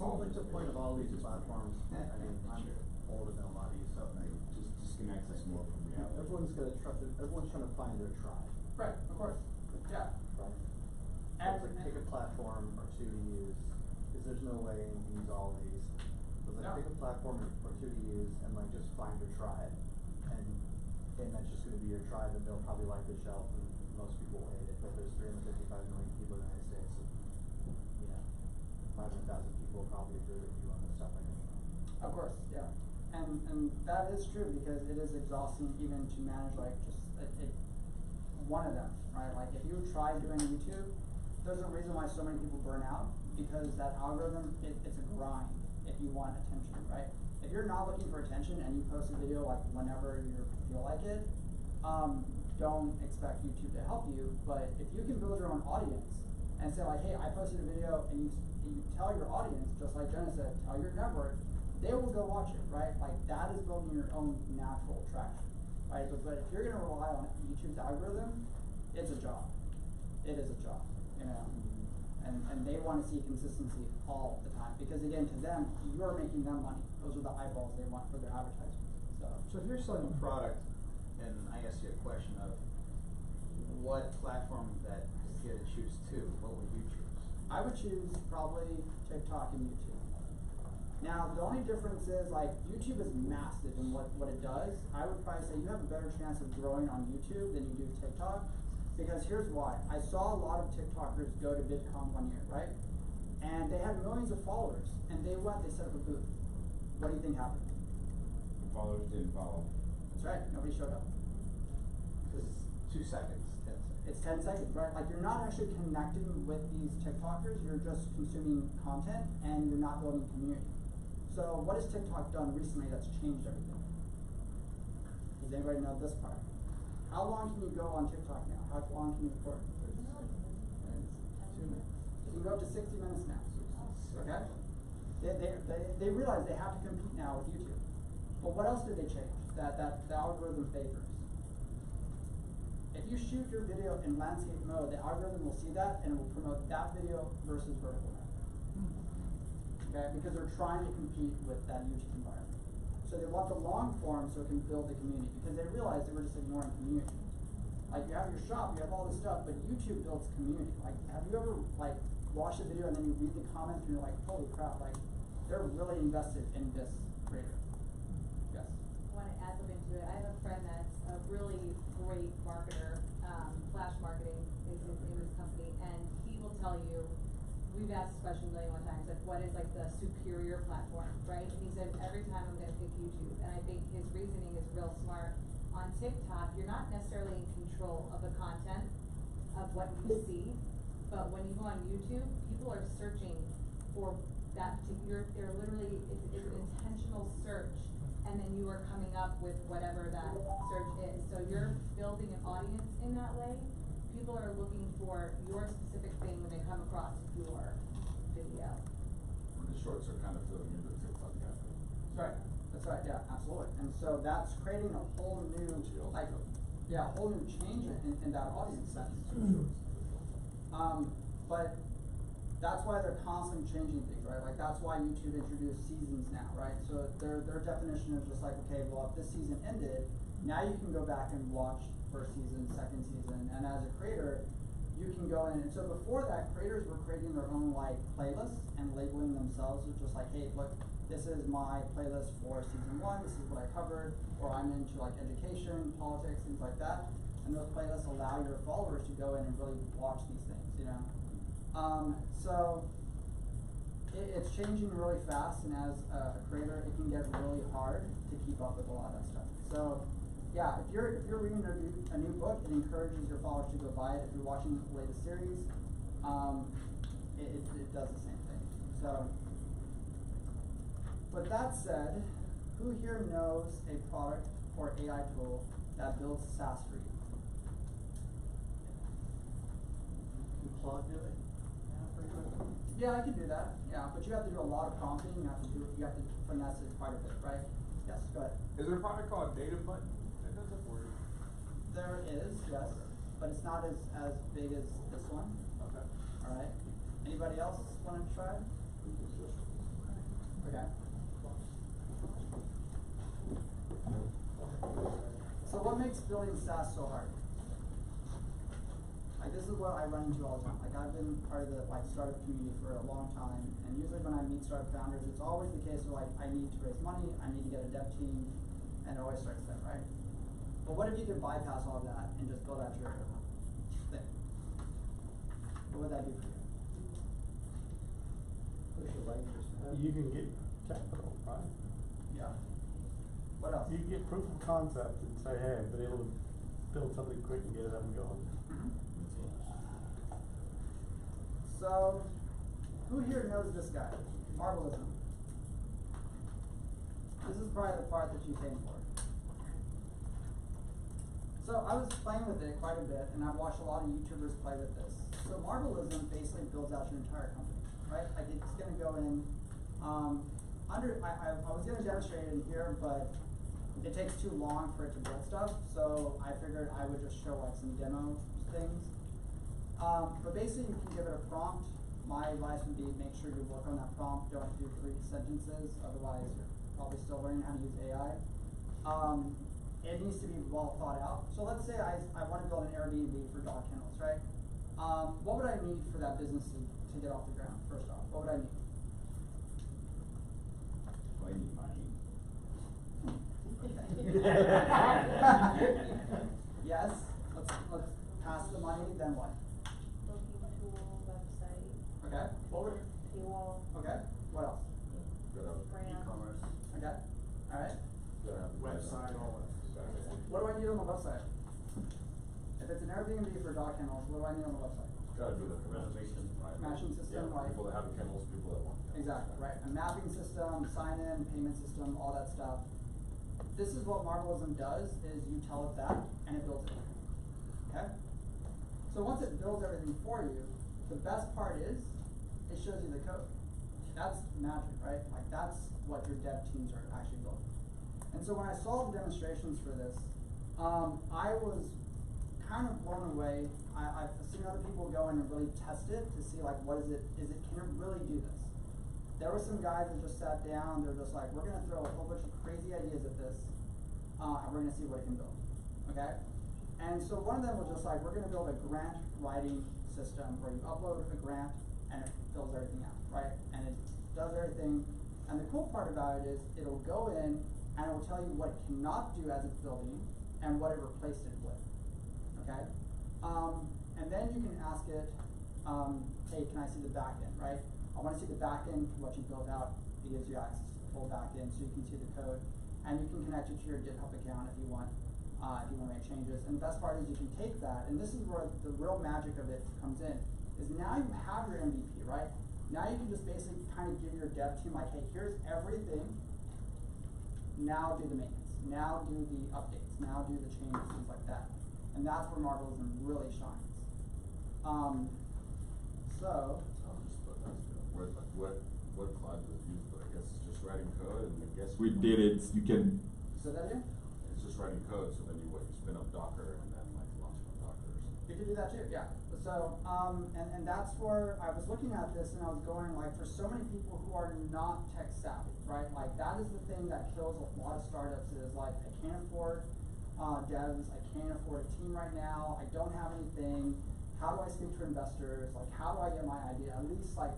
D: Well, what's the point of all these platforms? I mean, I'm older than a lot of you, so
E: It just disconnects us more from reality.
D: everyone's trying to find their tribe.
A: Right, of course. Yeah.
D: Right?
A: And-
D: So it's like pick a platform or two to use, because there's no way you can use all of these. So it's like
A: Yeah.
D: pick a platform or two to use and like just find your tribe. And that's just gonna be your tribe, and they'll probably like the shelf, and most people will hate it, but there's 355 million people in the United States, and, you know, 500,000 people probably agree with you on the stuff on your shelf.
A: Of course, yeah. And that is true because it is exhausting even to manage like just one of them, right? Like if you try doing YouTube, there's a reason why so many people burn out, because that algorithm, it's a grind if you want attention, right? If you're not looking for attention and you post a video like whenever you feel like it, don't expect YouTube to help you. But if you can build your own audience and say like, hey, I posted a video, and you tell your audience, just like Jenna said, tell your network, they will go watch it, right? Like that is building your own natural traction, right? But if you're gonna rely on YouTube's algorithm, it's a job. It is a job, you know. And they want to see consistency all the time, because again, to them, you're making them money. Those are the eyeballs they want for their advertisements.
D: So if you're selling a product, and I ask you a question of what platform that you had to choose to, what would you choose?
A: I would choose probably TikTok and YouTube. Now, the only difference is like YouTube is massive in what it does. I would probably say you have a better chance of growing on YouTube than you do TikTok, because here's why. I saw a lot of TikTokers go to VidCon 1 year, right? And they had millions of followers, and they set up a booth. What do you think happened?
E: The followers didn't follow.
A: That's right, nobody showed up.
D: Because it's 2 seconds, 10 seconds.
A: It's 10 seconds, right? Like you're not actually connecting with these TikTokers, you're just consuming content and you're not building community. So what has TikTok done recently that's changed everything? Does anybody know this part? How long can you go on TikTok now? How long can you record?
D: 2 minutes.
A: You can go up to 60 minutes now. Okay? They realize they have to compete now with YouTube. But what else did they change that the algorithm favors? If you shoot your video in landscape mode, the algorithm will see that and it will promote that video versus vertical now. Okay? Because they're trying to compete with that YouTube environment. So they want the long form so it can build the community, because they realized they were just ignoring community. Like you have your shop, you have all this stuff, but YouTube builds community. Like have you ever like watched a video and then you read the comments and you're like, holy crap, like they're really invested in this creator. Yes.
H: I want to add something to it. I have a friend that's a really great marketer. Flash Marketing is his name of his company, and he will tell you, we've we've asked this question a million one times, like what is like the superior platform, right? And he said, every time I'm gonna pick YouTube, and I think his reasoning is real smart. On TikTok, you're not necessarily in control of the content of what you see, but when you go on YouTube, people are searching for that particular, they're literally, it's an intentional search, and then you are coming up with whatever that search is. So you're building an audience in that way. People are looking for your specific thing when they come across your video.
E: The shorts are kind of filling into the TikTok gap.
A: That's right, yeah, absolutely. And so that's creating a whole new, like, yeah, a whole new change in that audience sense. But that's why they're constantly changing things, right? Like that's why YouTube introduced seasons now, right? So their definition is just like, okay, well, if this season ended, now you can go back and watch first season, second season, and as a creator, you can go in. And so before that, creators were creating their own like playlists and labeling themselves with just like, hey, look, this is my playlist for season 1, this is what I covered, or I'm into like education, politics, things like that. And those playlists allow your followers to go in and really watch these things, you know? So it's changing really fast, and as a creator, it can get really hard to keep up with a lot of that stuff. So yeah, if you're reading a new book, it encourages your followers to go buy it. If you're watching the latest series, it does the same thing. So, with that said, who here knows a product or AI tool that builds SaaS for you?
D: Can Claude do it?
A: Yeah, I can do that. Yeah, but you have to do a lot of prompting. You have to finesse it quite a bit, right? Yes, go ahead.
E: Is there a product called Databut that does it for you?
A: There is, yes, but it's not as big as this one.
E: Okay.
A: All right. Anybody else want to try? Okay. So what makes building SaaS so hard? Like this is what I run into all the time. Like I've been part of the startup community for a long time, and usually when I meet startup founders, it's always the case where I need to raise money, I need to get a dev team, and it always starts there, right? But what if you could bypass all of that and just build out your thing? What would that do for you?
K: You can get capital, right?
A: Yeah. What else?
K: You can get proof of concept and say, hey, I've been able to build something quick and get it up and going.
A: So, who here knows this guy? Marvelism. This is probably the part that you came for. So I was playing with it quite a bit, and I've watched a lot of YouTubers play with this. So Marvelism basically builds out your entire company, right? Like it's going to go in. I was going to demonstrate it in here, but it takes too long for it to build stuff. So I figured I would just show like some demo things. But basically, you can give it a prompt. My advice would be make sure you work on that prompt. Don't do 3 sentences, otherwise you're probably still learning how to use AI. It needs to be well thought out. So let's say I want to build an Airbnb for dog kennels, right? What would I need for that business to get off the ground, first off? What would I need?
E: I need money.
A: Yes, let's pass the money, then what?
G: Booking tool, website.
A: Okay, what would
G: Paywall.
A: Okay, what else?
G: Brand.
C: E-commerce.
A: Okay, alright.
K: Website, all that.
A: What do I need on the website? If it's an Airbnb for dog kennels, what do I need on the website?
E: Gotta do like a reservation, right?
A: Matching system,
E: yeah,
A: right?
E: People that have the kennels, people that want kennels.
A: Exactly, right. A mapping system, sign-in, payment system, all that stuff. This is what Marvelism does, is you tell it that, and it builds it. Okay? So once it builds everything for you, the best part is, it shows you the code. That's magic, right? Like that's what your dev teams are actually building. And so when I saw the demonstrations for this, I was kind of blown away. I've seen other people go in and really test it to see like can it really do this? There were some guys that just sat down, they're just like, we're gonna throw a whole bunch of crazy ideas at this, and we're gonna see what it can build, okay? And so one of them was just like, we're gonna build a grant writing system where you upload a grant and it fills everything out, right? And it does everything, and the cool part about it is it'll go in and it will tell you what it cannot do as it's building and what it replaced it with, okay? And then you can ask it hey, can I see the back end, right? I want to see the back end for what you built out. It gives you access to the full back end so you can see the code. And you can connect it to your GitHub account if you want to make changes. And the best part is you can take that, and this is where the real magic of it comes in, is now you have your MVP, right? Now you can just basically kind of give your dev team like, hey, here's everything. Now do the maintenance. Now do the updates. Now do the changes, things like that. And that's where Marvelism really shines. So
E: I'll just put that together. What cloud does it use? But I guess it's just writing code, and I guess we did it. You can.
A: So that again?
E: It's just writing code. So then you spin up Docker and then like launch on Docker or something.
A: You could do that too, yeah. So and that's where I was looking at this and I was going like, for so many people who are not tech savvy, right? Like that is the thing that kills a lot of startups is like, I can't afford devs, I can't afford a team right now, I don't have anything. How do I speak to investors? Like, how do I get my idea? At least like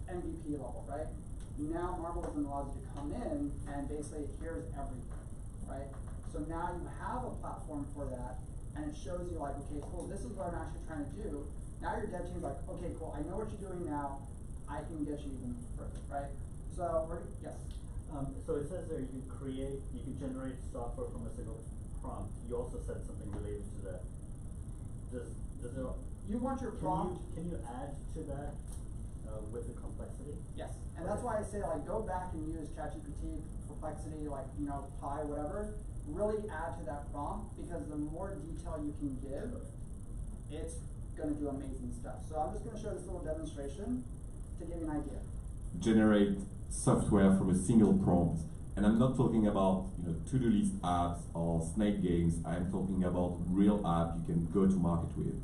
A: MVP level, right? Now Marvelism allows you to come in and basically here's everything, right? So now you have a platform for that, and it shows you like, okay, cool, this is what I'm actually trying to do. Now your dev team's like, okay, cool, I know what you're doing now, I can get you even further, right? So yes.
L: So it says there you can generate software from a single prompt. You also said something related to that. Does it?
A: You want your prompt.
L: Can you add to that with the complexity?
A: Yes, and that's why I say like go back and use ChatGPT, Perplexity, like Pi, whatever. Really add to that prompt because the more detail you can give, it's going to do amazing stuff. So I'm just going to show this little demonstration to give you an idea.
M: Generate software from a single prompt, and I'm not talking about to-do list apps or snake games. I'm talking about real app you can go to market with.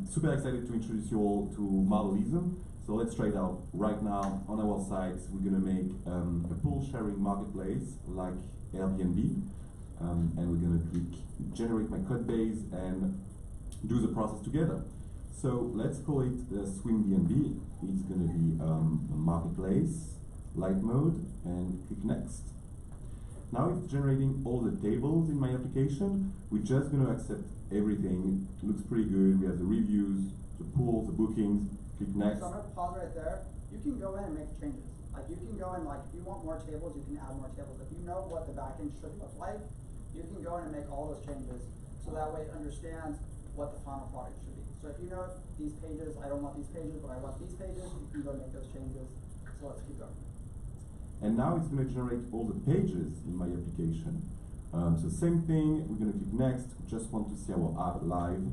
M: Super excited to introduce you all to Marvelism. So let's try it out right now on our site. We're gonna make a pool sharing marketplace like Airbnb, and we're gonna click generate my code base and do the process together. So let's call it SwimBnB. It's gonna be a marketplace, light mode, and click next. Now it's generating all the tables in my application. We're just gonna accept everything. It looks pretty good. We have the reviews, the pools, the bookings. Click next.
A: So I'm gonna pause right there. You can go in and make changes. Like you can go in, like if you want more tables, you can add more tables. If you know what the backend should look like, you can go in and make all those changes. So that way it understands what the final product should be. So if you know these pages, I don't want these pages, but I want these pages, you can go make those changes. So let's keep going.
M: And now it's going to generate all the pages in my application. So same thing, we're going to click next. We just want to see our app live.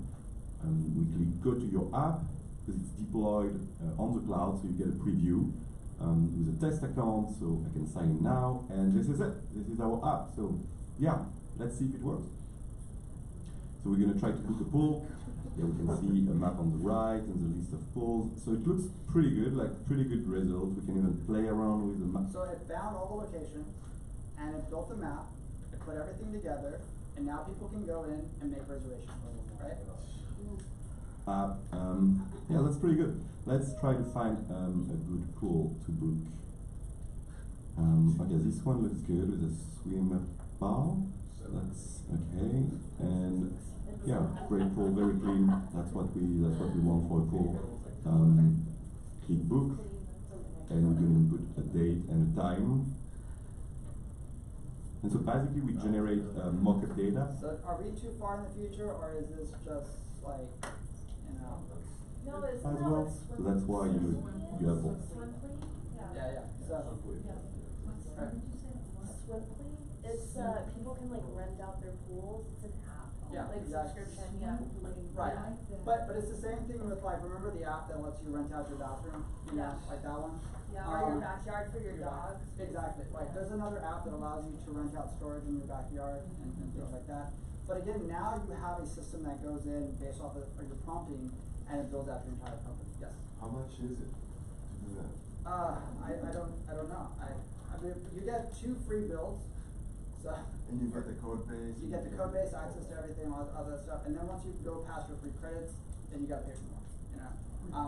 M: We click go to your app because it's deployed on the cloud, so you get a preview with a test account, so I can sign in now. And this is it. This is our app. So yeah, let's see if it works. So we're going to try to book a pool. Yeah, we can see a map on the right and the list of pools. So it looks pretty good, like pretty good results. We can even play around with the map.
A: So it found all the locations, and it built the map, it put everything together, and now people can go in and make reservations, right?
M: Yeah, that's pretty good. Let's try to find a good pool to book. Okay, this one looks good with a swim bar. So that's okay. And yeah, great pool, very clean. That's what we want for a pool. Click book, and we're going to input a date and a time. And so basically we generate mock-up data.
A: So are we too far in the future, or is this just like,
G: No, it's
M: as well? So that's why you have both.
G: Swimply?
A: Yeah. So right.
G: Swimply? It's people can like rent out their pools. It's an app.
A: Yeah,
G: like
A: exactly.
G: subscription, yeah.
A: Right. But it's the same thing with like, remember the app that lets you rent out your bathroom?
G: Yeah.
A: Like that one?
G: Yeah, or your backyard for your dogs.
A: Exactly. Like there's another app that allows you to rent out storage in your backyard and things like that. But again, now you have a system that goes in based off of your prompting, and it builds out your entire company. Yes.
E: How much is it to do that?
A: I don't know. I mean, you get 2 free builds. So
E: And you get the code base.
A: you get the code base, access to everything, all that stuff, and then once you go past your free credits, then you gotta pay for more.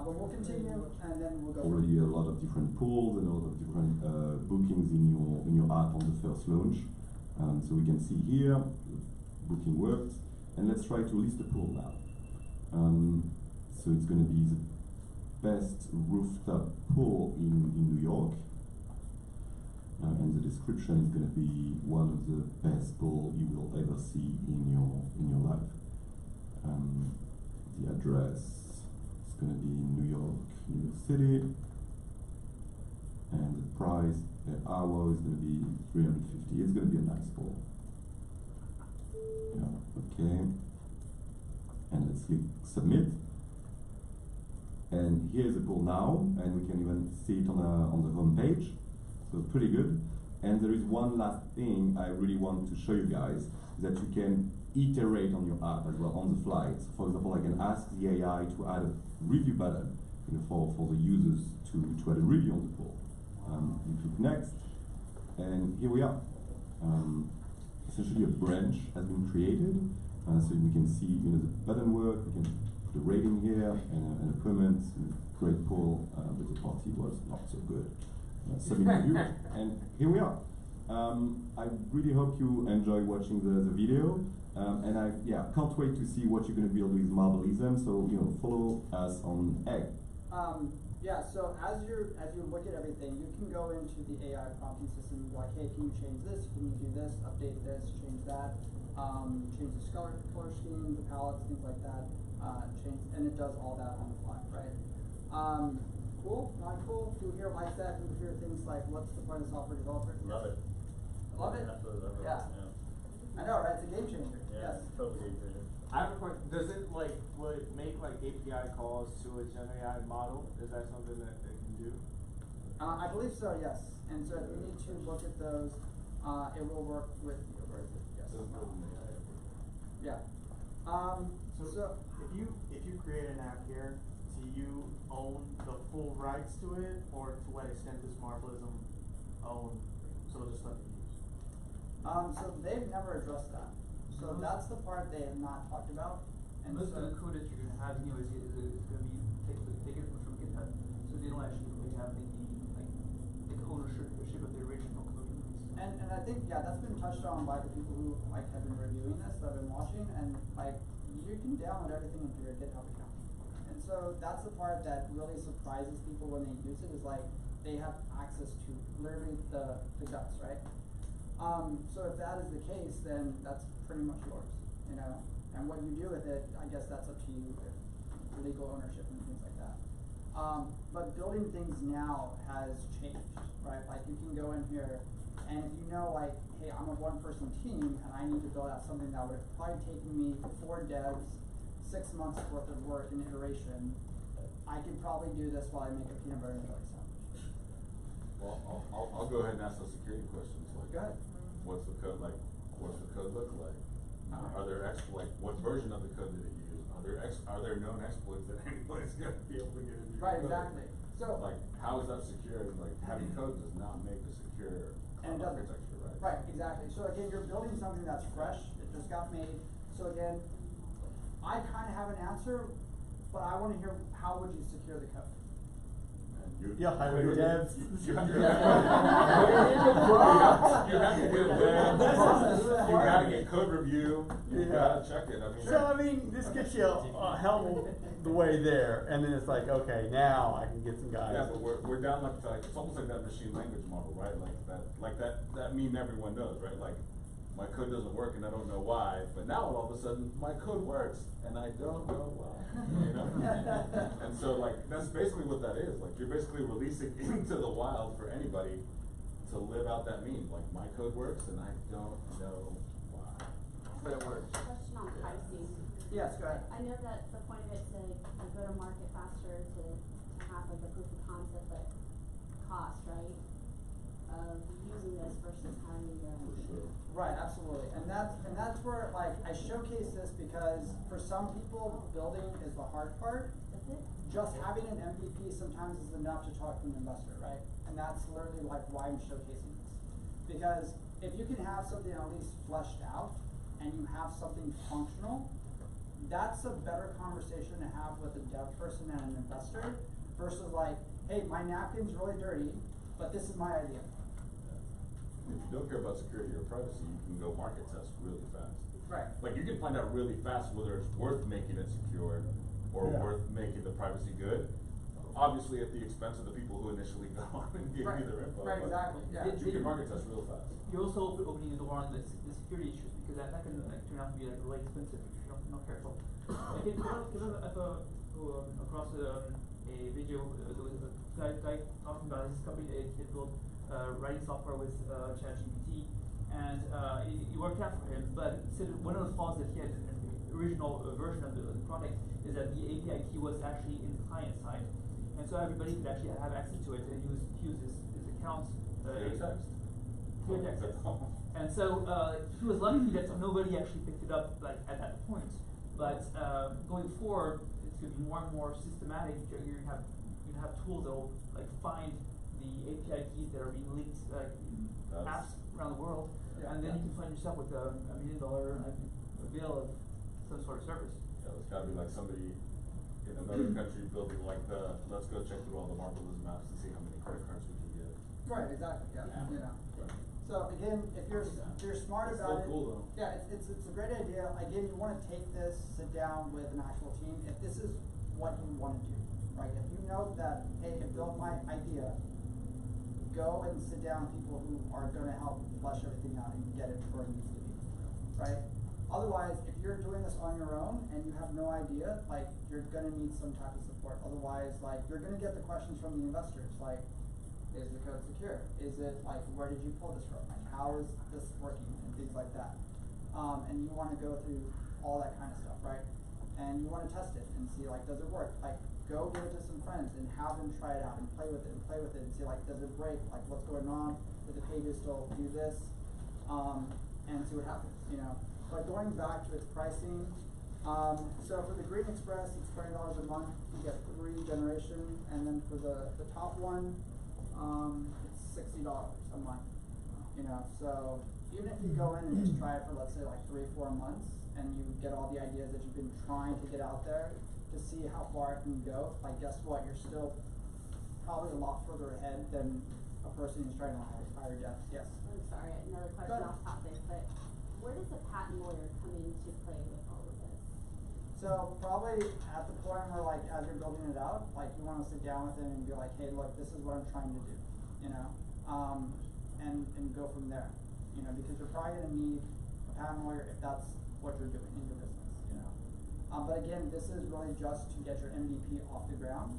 A: But we'll continue, and then we'll go.
M: Already a lot of different pools and a lot of different bookings in your app on the first launch. So we can see here, booking worked, and let's try to list the pool now. So it's going to be the best rooftop pool in New York. And the description is going to be one of the best pool you will ever see in your life. The address is going to be in New York City, and the price per hour is going to be $350. It's going to be a nice pool. Yeah, okay. And let's click submit. And here's the pool now, and we can even see it on the home page. So it's pretty good. And there is one last thing I really want to show you guys, is that you can iterate on your app as well on the fly. So for example, I can ask the AI to add a review button, for the users to add a review on the pool. You click next, and here we are. Essentially a branch has been created, so we can see the button work, we can put a rating here, and a comment, great pool, but the party was not so good. Submit review, and here we are. I really hope you enjoy watching the video, and I can't wait to see what you're going to build with Marbleism. So follow us on Egg.
A: So as you look at everything, you can go into the AI prompting system and be like, hey, can you change this? Can you do this? Update this? Change that? Change the color scheme, the palettes, things like that. And it does all that on the fly, right? Cool, not cool. Who here likes that? Who here thinks like, what's the point of software developer?
L: Love it.
A: Love it?
L: Absolutely love it.
A: Yeah. I know, right? It's a game changer.
L: Yeah,
A: Yes.
L: totally game changer.
N: I have a question. Does it will it make API calls to a Gen AI model? Is that something that it can do?
A: I believe so, yes. And so if you need to look at those, it will work with you. Where is it? Yes. Yeah.
O: So if you create an app here, do you own the full rights to it, or to what extent does Marbleism own some of the stuff you use?
A: So they've never addressed that. So that's the part they have not talked about. And
I: most
A: so
I: of the code that you're gonna have, is going to be taken from GitHub, so they don't actually have the ownership of the original code.
A: and I think that's been touched on by the people who have been reviewing this, that I've been watching, and you can download everything into your GitHub account. And so that's the part that really surprises people when they use it, is they have access to literally the guts, right? So if that is the case, then that's pretty much yours, and what you do with it, I guess that's up to you, with legal ownership and things like that. But building things now has changed, right? You can go in here, and if hey, I'm a one-person team, and I need to build out something that would have probably taken me 4 devs, 6 months worth of work and iteration, I could probably do this while I make a peanut butter and jelly sandwich.
E: Well, I'll go ahead and ask those security questions.
A: Go ahead.
E: What's the code like? What's the code look like? Are there what version of the code did it use? Are there known exploits that anybody's gonna be able to get into?
A: Right, exactly. So
E: how is that secure? Having code does not make a secure architecture, right?
A: Right, exactly. So again, you're building something that's fresh. It just got made. So again, I kind of have an answer, but I want to hear, how would you secure the code?
K: Hire your devs.
E: You have to get devs. You gotta get code review. You gotta check it.
K: This gets you a hell of the way there, and then it's okay, now I can get some guys.
E: Yeah, but we're down it's almost like that machine language model, right? That meme everyone knows, right? My code doesn't work and I don't know why, but now all of a sudden my code works and I don't know why. And so that's basically what that is. You're basically releasing into the wild for anybody to live out that meme. My code works and I don't know why. But it works.
B: Question on pricing.
A: Yes, go ahead.
B: I know that the point of it to go to market faster, to have a proof of concept, but cost, right? Of using this versus having your own.
A: Right, absolutely. And that's where I showcase this, because for some people building is the hard part.
B: That's it.
A: Just having an MVP sometimes is enough to talk to an investor, right? And that's literally why I'm showcasing this. Because if you can have something at least fleshed out and you have something functional, that's a better conversation to have with a dev person and an investor versus hey, my napkin's really dirty, but this is my idea.
E: If you don't care about security or privacy, you can go market test really fast.
A: Right.
E: You can find out really fast whether it's worth making it secure or
K: Yeah.
E: worth making the privacy good. Obviously at the expense of the people who initially go on and gave
A: Right.
E: you their info.
A: Right,
E: but
A: exactly, yeah.
E: You can market test real fast.
I: You're also opening the door on the security issues, because that can like turn out to be like really expensive if you're not careful. I came across a video, there was a guy talking about his company. He built writing software with ChatGPT, and it worked out for him. But said one of the flaws that he had in the original version of the product is that the API key was actually in the client side, and so everybody could actually have access to it and use his account.
E: Clear text.
I: Clear text. And so he was lucky that nobody actually picked it up like at that point. But going forward, it's going to be more and more systematic. You have tools that will like find the API keys that are being leaked in apps around the world, and then you can find yourself with $1 million bill of some sort of service.
E: Yeah, it's gotta be like somebody in another country building like let's go check through all the Marbleism apps and see how many credit cards we can get.
A: Right, exactly, yeah, you know.
E: Right.
A: So again, if you're smart
E: It's
A: about
E: still
A: it.
E: cool, though.
A: Yeah, it's a great idea. Again, you wanna take this, sit down with an actual team, if this is what you wanna do, right? If you know that, hey, to build my idea, go and sit down with people who are gonna help flesh everything out and get it where it needs to be, right? Otherwise, if you're doing this on your own and you have no idea, like, you're gonna need some type of support. Otherwise, like, you're gonna get the questions from the investors, like, is the code secure? Is it, like, where did you pull this from? Like, how is this working? And things like that. And you wanna go through all that kind of stuff, right? And you wanna test it and see, like, does it work? Like, go give it to some friends and have them try it out and play with it and see, like, does it break? Like, what's going on? Do the pages still do this? And see what happens, you know? But going back to its pricing, so for the Green Express, it's $20 a month. You get 3 generation, and then for the top one, it's $60 a month. You know, so even if you go in and just try it for, let's say, like 3 or 4 months, and you get all the ideas that you've been trying to get out there to see how far it can go, like, guess what? You're still probably a lot further ahead than a person who's trying to hire depth. Yes.
B: I'm sorry, another question off topic, but where does a patent lawyer come into play with all of this?
A: So probably at the point where, like, as you're building it out, like, you want to sit down with them and be like, hey, look, this is what I'm trying to do, you know, and go from there, you know, because you're probably going to need a patent lawyer if that's what you're doing in your business, you know. But again, this is really just to get your MVP off the ground,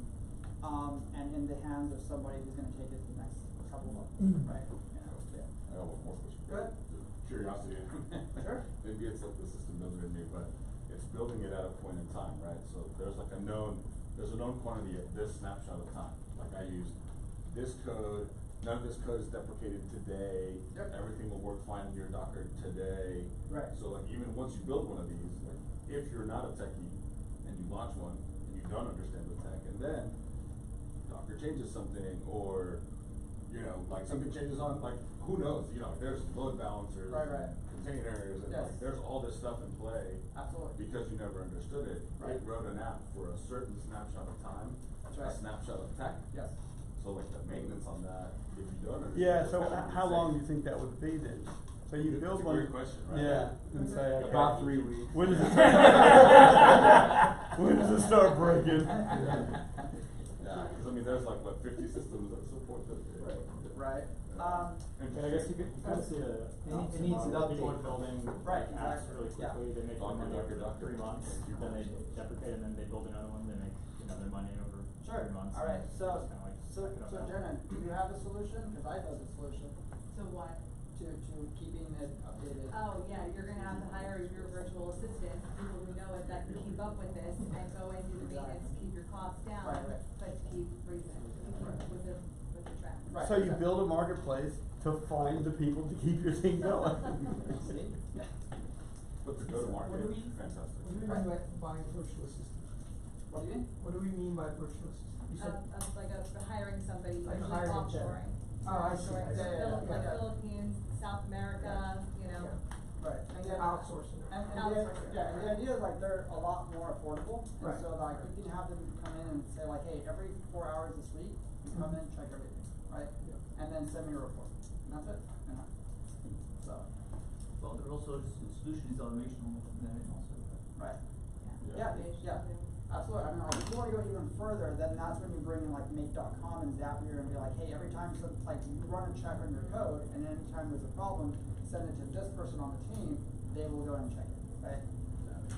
A: and in the hands of somebody who's going to take it to the next couple of months, right? You know, yeah.
E: I got one more question.
A: Good.
E: Curiosity.
A: Sure.
E: Maybe it's like the system builder in me, but it's building it at a point in time, right? So there's like a known quantity at this snapshot of time. Like I used this code, none of this code is deprecated today.
A: Yep.
E: Everything will work fine in your Docker today.
A: Right.
E: So like even once you build one of these, like if you're not a techie and you launch one and you don't understand the tech, and then Docker changes something, or you know, like something changes on, like, who knows, you know, there's load balancers,
A: Right.
E: and containers, and
A: Yes.
E: like, there's all this stuff in play.
A: Absolutely.
E: Because you never understood it.
A: Right.
E: It wrote an app for a certain snapshot of time.
A: That's right.
E: A snapshot of tech.
A: Yes.
E: So like the maintenance on that, if you don't understand.
O: Yeah,
E: it,
O: so
E: it's kind of
O: how long do
E: insane.
O: you think that would be then? So you
E: It's
O: build
E: a
O: one.
E: great question, right?
O: Yeah, and say, okay.
N: About 3 weeks.
O: When does it when does it start breaking?
E: Yeah, because I mean, there's like, what, 50 systems that support this.
A: Right.
F: And I guess you could kind of see it needs an update building
A: Right,
F: apps
A: exactly.
F: really quickly.
A: Yeah.
F: They make
E: Docker,
F: money over
E: Docker.
F: 3 months, then they deprecate, and then they build another one. They make another money over
A: Sure.
F: 3 months.
A: All right.
F: and it's
A: So,
F: just kinda like sucking up that.
A: Jenna, do you have a solution? Because I know the solution
H: So what?
A: to keeping it updated.
H: Oh, yeah, you're gonna have to hire your virtual assistant, people who know it, that can keep up with this and go and do the maintenance, keep your costs down,
A: Right.
H: but to keep raising it, to keep with the trend.
A: Right.
O: So you build a marketplace to find the people to keep your thing going.
A: See? Yeah.
E: But the go-to-market
N: What do
E: is
N: we-
E: fantastic.
N: What do we mean by virtual assistant?
A: What do you mean?
N: What do we mean by virtual assistant? You said.
H: Like hiring somebody,
N: Like
H: usually
N: hiring a
H: offshoring.
N: Oh, I see, I see.
A: Yeah.
H: Like Philippines, South America, you know.
A: Right. And then
N: Outsourcing it.
A: And
H: Outsourcing.
A: and the idea is like they're a lot more affordable. And
N: Right.
A: so like you can have them come in and say like, hey, every 4 hours this week, you come in, check everything, right?
N: Yeah.
A: And then send me a report. And that's it. You know? So.
I: Well, there also solution is automation also.
A: Right.
H: Yeah.
A: Yeah. Absolutely. I mean, like, if you want to go even further, then that's when you bring in like Make.com and Zapier and be like, hey, every time like you run a check on your code, and anytime there's a problem, send it to this person on the team. They will go and check it, right?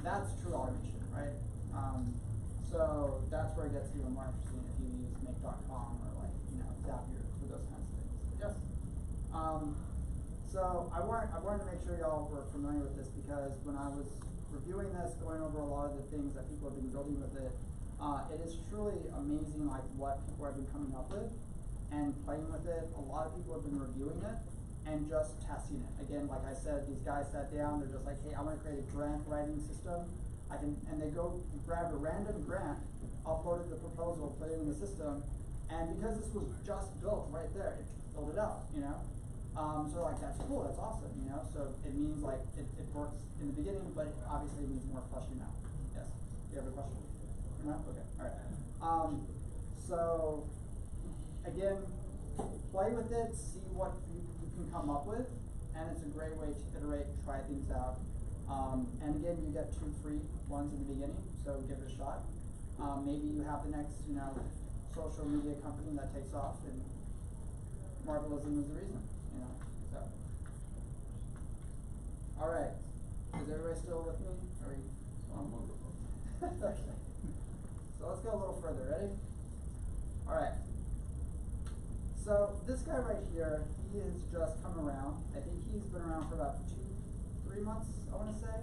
A: That's true automation, right? So that's where it gets even more interesting if you use Make.com or like Zapier for those kinds of things. Yes. So I wanted to make sure y'all were familiar with this, because when I was reviewing this, going over a lot of the things that people have been building with it, it is truly amazing like what people have been coming up with and playing with it. A lot of people have been reviewing it and just testing it. Again, like I said, these guys sat down, they're just like, hey, I want to create a grant writing system. And they go grab a random grant, uploaded the proposal, put it in the system, and because this was just built right there, it filled it out, So like, that's cool, that's awesome, So it means like it works in the beginning, but it obviously needs more fleshing out. Yes. Do you have a question? No? Okay. All right. So again, play with it, see what you can come up with, and it's a great way to iterate, try things out. And again, you get 2 free ones in the beginning, so give it a shot. Maybe you have the next, social media company that takes off, and Marvelism is the reason, So, all right. Is everybody still with me? Are we? Okay. So let's go a little further. Ready? All right. So this guy right here, he has just come around. I think he's been around for about 2-3 months, I want to say,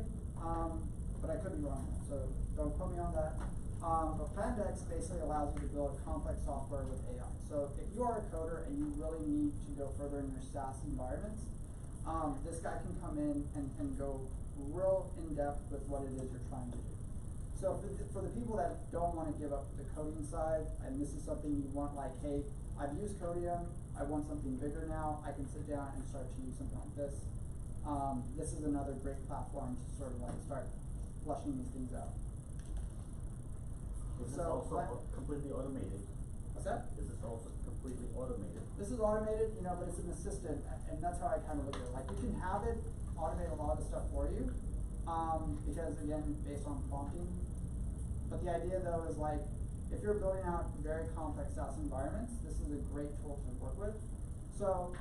A: but I could be wrong, so don't quote me on that. But Plandex basically allows you to build complex software with AI. So if you are a coder and you really need to go further in your SaaS environments, this guy can come in and go real in-depth with what it is you're trying to do. So for the people that don't want to give up the coding side, and this is something you want, like, hey, I've used Codium, I want something bigger now, I can sit down and start to use something like this. This is another great platform to sort of like start fleshing these things out.
L: Is this also completely automated?
A: What's that?
L: Is this also completely automated?
A: This is automated, but it's an assistant, and that's how I kind of look at it. Like, you can have it automate a lot of the stuff for you, because again, based on prompting. But the idea though is like, if you're building out very complex SaaS environments, this is a great tool to work with. So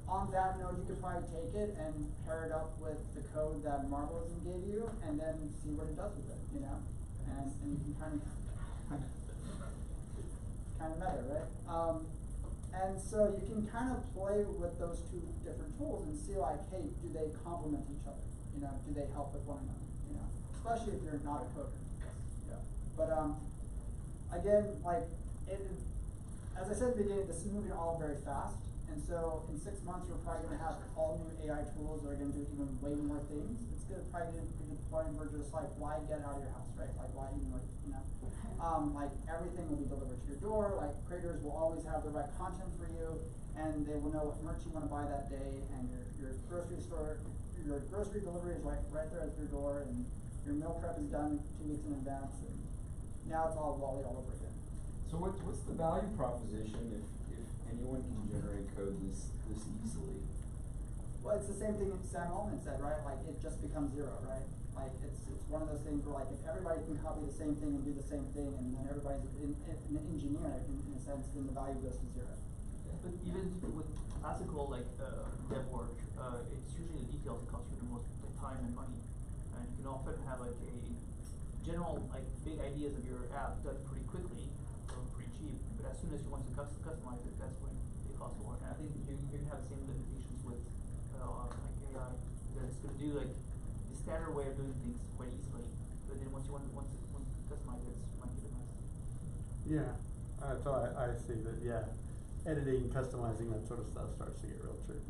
A: on that note, you could probably take it and pair it up with the code that Marvelism gave you, and then see what it does with it, and you can kind of meta, right? And so you can kind of play with those 2 different tools and see like, hey, do they complement each other? Do they help with one another? Especially if you're not a coder. Yeah. But again, like as I said at the beginning, this is moving all very fast. And so in 6 months, we're probably going to have all new AI tools that are going to do even way more things. It's going to probably get to the point where just like, why get out of your house, right? Like, why even like, like everything will be delivered to your door. Like, creators will always have the right content for you, and they will know what merch you want to buy that day. And your grocery store, your grocery delivery is right there at your door, and your meal prep is done 2 weeks in advance. And now it's all Wally all over again.
P: So what's the value proposition if anyone can generate code this easily?
A: Well, it's the same thing Sam Altman said, right? Like, it just becomes zero, right? Like, it's one of those things where, like, if everybody can copy the same thing and do the same thing, and then everybody's an engineer in a sense, then the value goes to zero.
I: But even with classical, like, dev work, it's usually the details that cost you the most time and money. And you can often have, like, a general, like, big ideas of your app done pretty quickly, or pretty cheap, but as soon as you want to customize it, that's when they cost more. And I think you're gonna have the same limitations with like AI, that it's gonna do like the standard way of doing things quite easily, but then once you customize it, it might be the best.
O: Yeah, so I see that. Yeah, editing, customizing, that sort of stuff starts to get real tricky.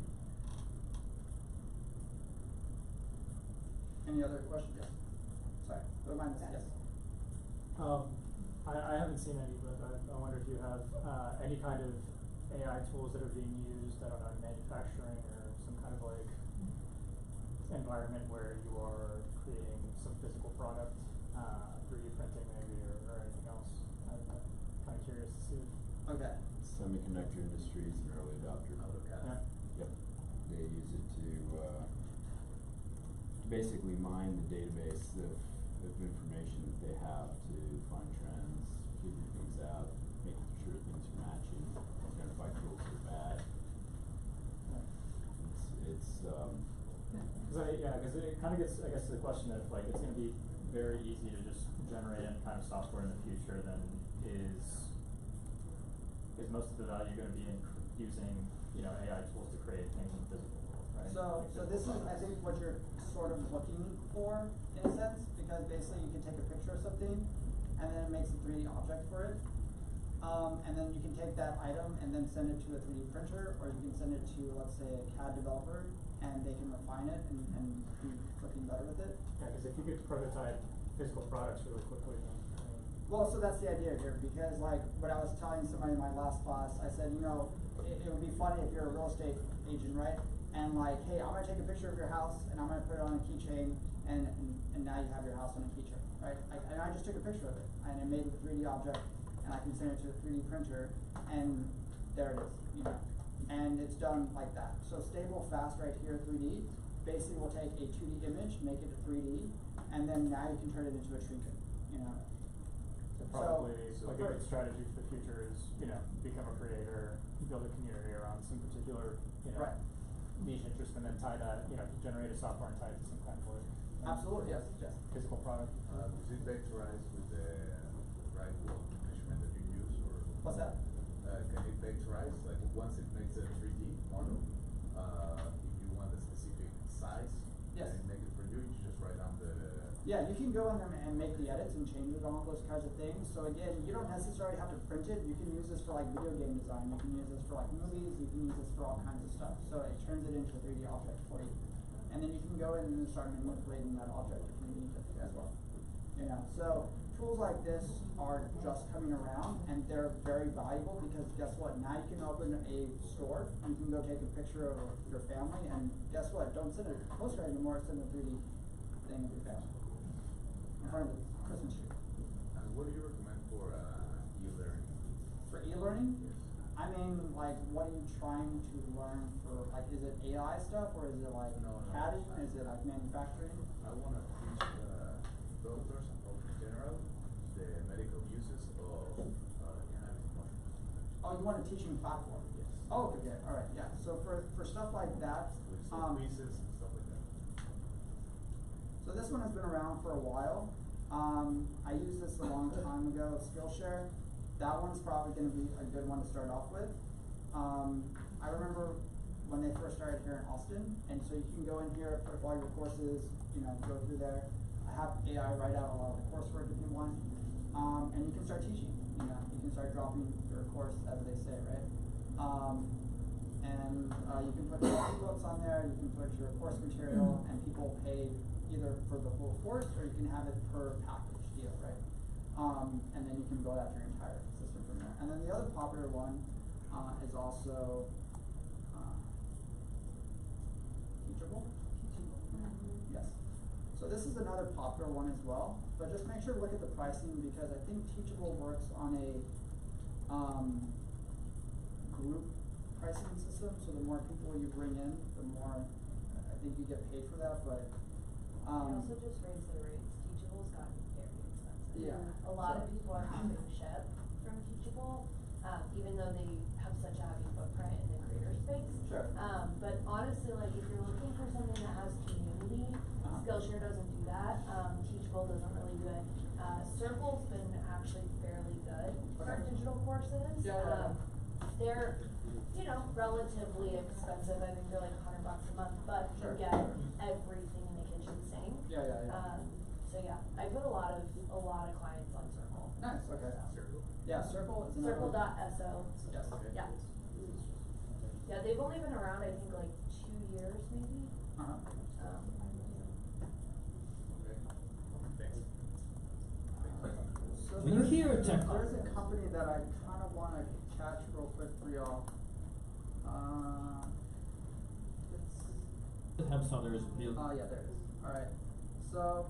A: Any other questions? Yes. Sorry, don't mind this. Yes.
F: I haven't seen any, but I wonder if you have any kind of AI tools that are being used, I don't know, in manufacturing or some kind of like environment where you are creating some physical product, 3D printing maybe, or anything else. I'm kind of curious to see.
A: Okay.
P: Semiconductor industry is an early adopter.
F: Yeah.
P: Yep. They use it to basically mine the database of information that they have to find trends, figure things out, making sure things are matching, identify tools that are bad.
F: Cause it kinda gets, I guess, to the question that like, it's gonna be very easy to just generate any kind of software in the future, then is most of the value gonna be in using, you know, AI tools to create things in the physical world, right?
A: So this is, I think, what you're sort of looking for, in a sense, because basically you can take a picture of something, and then it makes a 3D object for it. And then you can take that item and then send it to a 3D printer, or you can send it to, let's say, a CAD developer, and they can refine it and do something better with it.
F: Yeah, cause if you could prototype physical products really quickly, then.
A: Well, so that's the idea here, because like what I was telling somebody in my last class, I said, you know, it would be funny if you're a real estate agent, right? And like, hey, I'm gonna take a picture of your house and I'm gonna put it on a keychain, and now you have your house on a keychain, right? And I just took a picture of it, and I made it a 3D object, and I can send it to a 3D printer, and there it is, you know. And it's done like that. So stable, fast, right here, 3D, basically will take a 2D image, make it a 3D, and then now you can turn it into a trinket, you know.
F: So probably, like a good strategy for the future is, you know, become a creator, build a community around some particular, you know, niche interest, and then tie that, you know, generate a software and tie it to some kind of like,
A: absolutely, yes, yes.
F: Physical product.
Q: Does it vectorize with the right measurement that you use, or?
A: What's that?
Q: Can it vectorize, like once it makes a 3D model, if you want a specific size,
A: yes,
Q: can it make it for you? You just write down the.
A: Yeah, you can go in there and make the edits and change it, all those kinds of things. So again, you don't necessarily have to print it. You can use this for like video game design. You can use this for like movies. You can use this for all kinds of stuff. So it turns it into a 3D object for you. And then you can go in and start manipulating that object if you need to as well. You know, so tools like this are just coming around, and they're very valuable because guess what? Now you can open a store, and you can go take a picture of your family, and guess what? Don't send a postcard anymore, send a 3D thing of your family in front of the Christmas tree.
Q: And what do you recommend for e-learning?
A: For e-learning?
Q: Yes.
A: I mean, like, what are you trying to learn for, like, is it AI stuff, or is it like CADing, is it like manufacturing?
Q: I want to teach doctors in general the medical uses of cannabis mushrooms.
A: Oh, you want a teaching platform?
Q: Yes.
A: Oh, okay, all right, yeah. So for stuff like that,
Q: With some quizzes and stuff like that.
A: so this one has been around for a while. I used this a long time ago, Skillshare. That one's probably going to be a good one to start off with. I remember when they first started here in Austin, and so you can go in here, put up all your courses, you know, go through there. I have AI write out a lot of the coursework if you want, and you can start teaching. You know, you can start dropping your course, as they say, right? And you can put your books on there. You can put your course material, and people pay either for the whole course, or you can have it per package deal, right? And then you can build out your entire system from there. And then the other popular one is also Teachable. Yes. So this is another popular one as well, but just make sure to look at the pricing, because I think Teachable works on a group pricing system. So the more people you bring in, the more I think you get paid for that. But
G: They also just raised their rates. Teachable's gotten very expensive.
A: Yeah.
G: A lot of people are having to ship from Teachable, even though they have such a heavy footprint in the creator space.
A: Sure.
G: But honestly, like if you're looking for something that has community, Skillshare doesn't do that. Teachable doesn't really do it. Circle's been actually fairly good for digital courses.
A: Yeah.
G: They're, you know, relatively expensive. I think they're like $100 a month, but you
A: Sure.
G: get everything in the kitchen sink.
A: Yeah.
G: So yeah, I put a lot of clients on Circle.
A: Nice. Okay.
Q: Circle.
A: Yeah, Circle is another.
G: Circle.so.
A: Yes.
G: Yeah. Yeah, they've only been around, I think, like 2 years, maybe.
A: So
R: When you hear a tech
A: there's a company that I kind of want to catch real quick for y'all.
R: It helps others build.
A: Oh yeah, there it is. All right. So.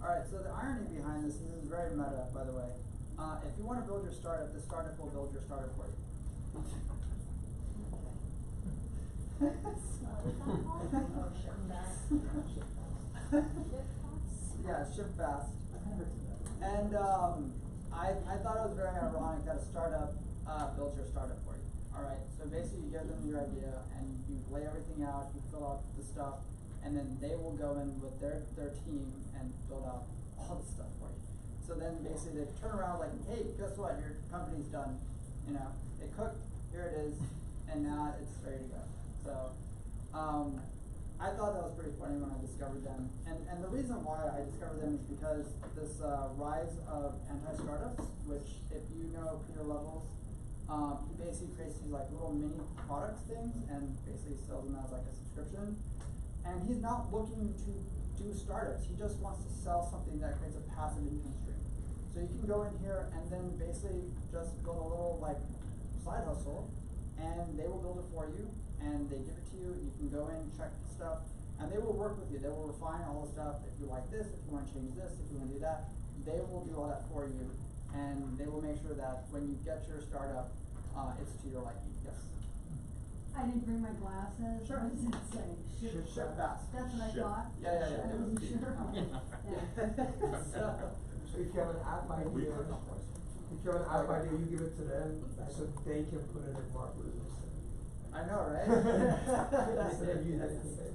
A: Alright, so the irony behind this is very meta, by the way. If you want to build your startup, the startup will build your startup for you. Yeah, ship fast. And I thought it was very ironic that a startup builds your startup for you. Alright, so basically you give them your idea and you lay everything out, you fill out the stuff, and then they will go in with their team and build out all the stuff for you. So then basically they turn around like, hey, guess what, your company's done. You know, it cooked, here it is, and now it's ready to go. So I thought that was pretty funny when I discovered them. And the reason why I discovered them is because this rise of anti-startups, which if you know Peter Levels, he basically creates these like little mini product things and basically sells them as like a subscription. And he's not looking to do startups. He just wants to sell something that creates a passive income stream. So you can go in here and then basically just build a little like side hustle, and they will build it for you, and they give it to you. You can go in, check the stuff, and they will work with you. They will refine all the stuff. If you like this, if you want to change this, if you want to do that, they will do all that for you, and they will make sure that when you get your startup, it's to your liking. Yes.
S: I didn't bring my glasses.
A: Sure.
S: What does it say?
A: Ship fast.
S: That's what I thought.
A: Yeah.
S: I wasn't sure.
T: So if you have an app idea, you give it to them, so they can put it in Mark Business.
A: I know, right?
T: Instead of you having to say.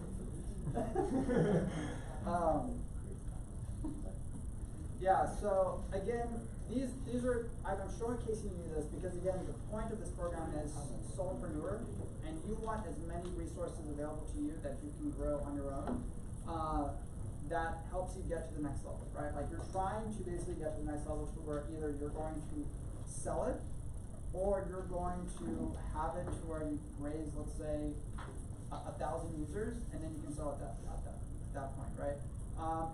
A: Yeah, so again, these are, I'm showcasing you this because again, the point of this program is solopreneur, and you want as many resources available to you that you can grow on your own. That helps you get to the next level, right? Like you're trying to basically get to the next level to where either you're going to sell it or you're going to have it to where you raise, let's say, 1,000 users, and then you can sell it at that point, right?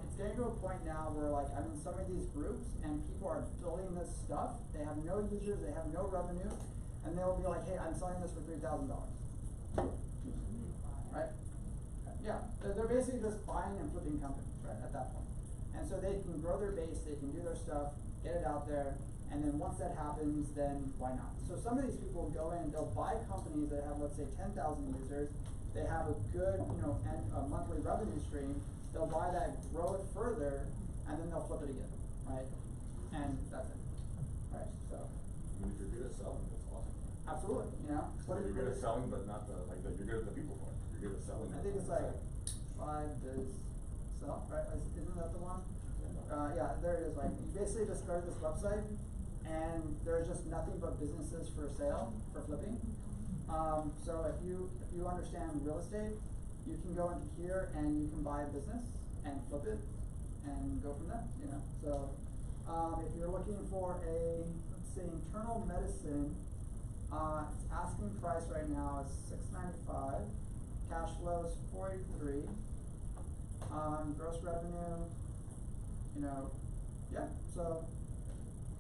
A: It's getting to a point now where like I'm in some of these groups and people are building this stuff. They have no users, they have no revenue, and they'll be like, hey, I'm selling this for $3,000. Right? Yeah, they're basically just buying and flipping companies, right, at that point. And so they can grow their base, they can do their stuff, get it out there, and then once that happens, then why not? So some of these people will go in, they'll buy companies that have, let's say, 10,000 users, they have a good, a monthly revenue stream, they'll buy that, grow it further, and then they'll flip it again, right? And that's it, right, so.
E: I mean, if you're good at selling, that's awesome.
A: Absolutely,
E: So you're good at selling, but not the, like, you're good at the people part. You're good at selling.
A: I think it's like 5 biz sell, right? Isn't that the one? Yeah, there it is. Like you basically just go to this website, and there's just nothing but businesses for sale, for flipping. So if you understand real estate, you can go into here and you can buy a business and flip it and go from there. So if you're looking for a, let's say, internal medicine, its asking price right now is $695. Cash flow is $483. Gross revenue, yeah. So.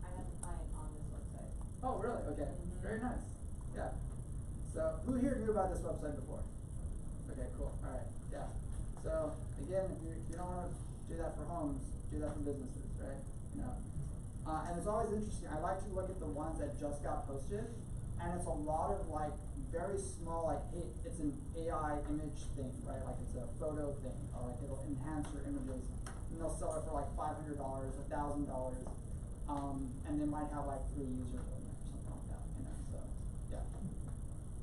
H: I have to buy it on this website.
A: Oh, really? Okay. Very nice. Yeah. So, who here knew about this website before? Okay, cool. All right. Yeah. So again, if you don't want to do that for homes, do that for businesses, right? And it's always interesting. I like to look at the ones that just got posted, and it's a lot of like very small, like it's an AI image thing, right? Like it's a photo thing, or like it'll enhance your images, and they'll sell it for like $500, $1,000, and they might have like 3 users on it or something like that, So yeah.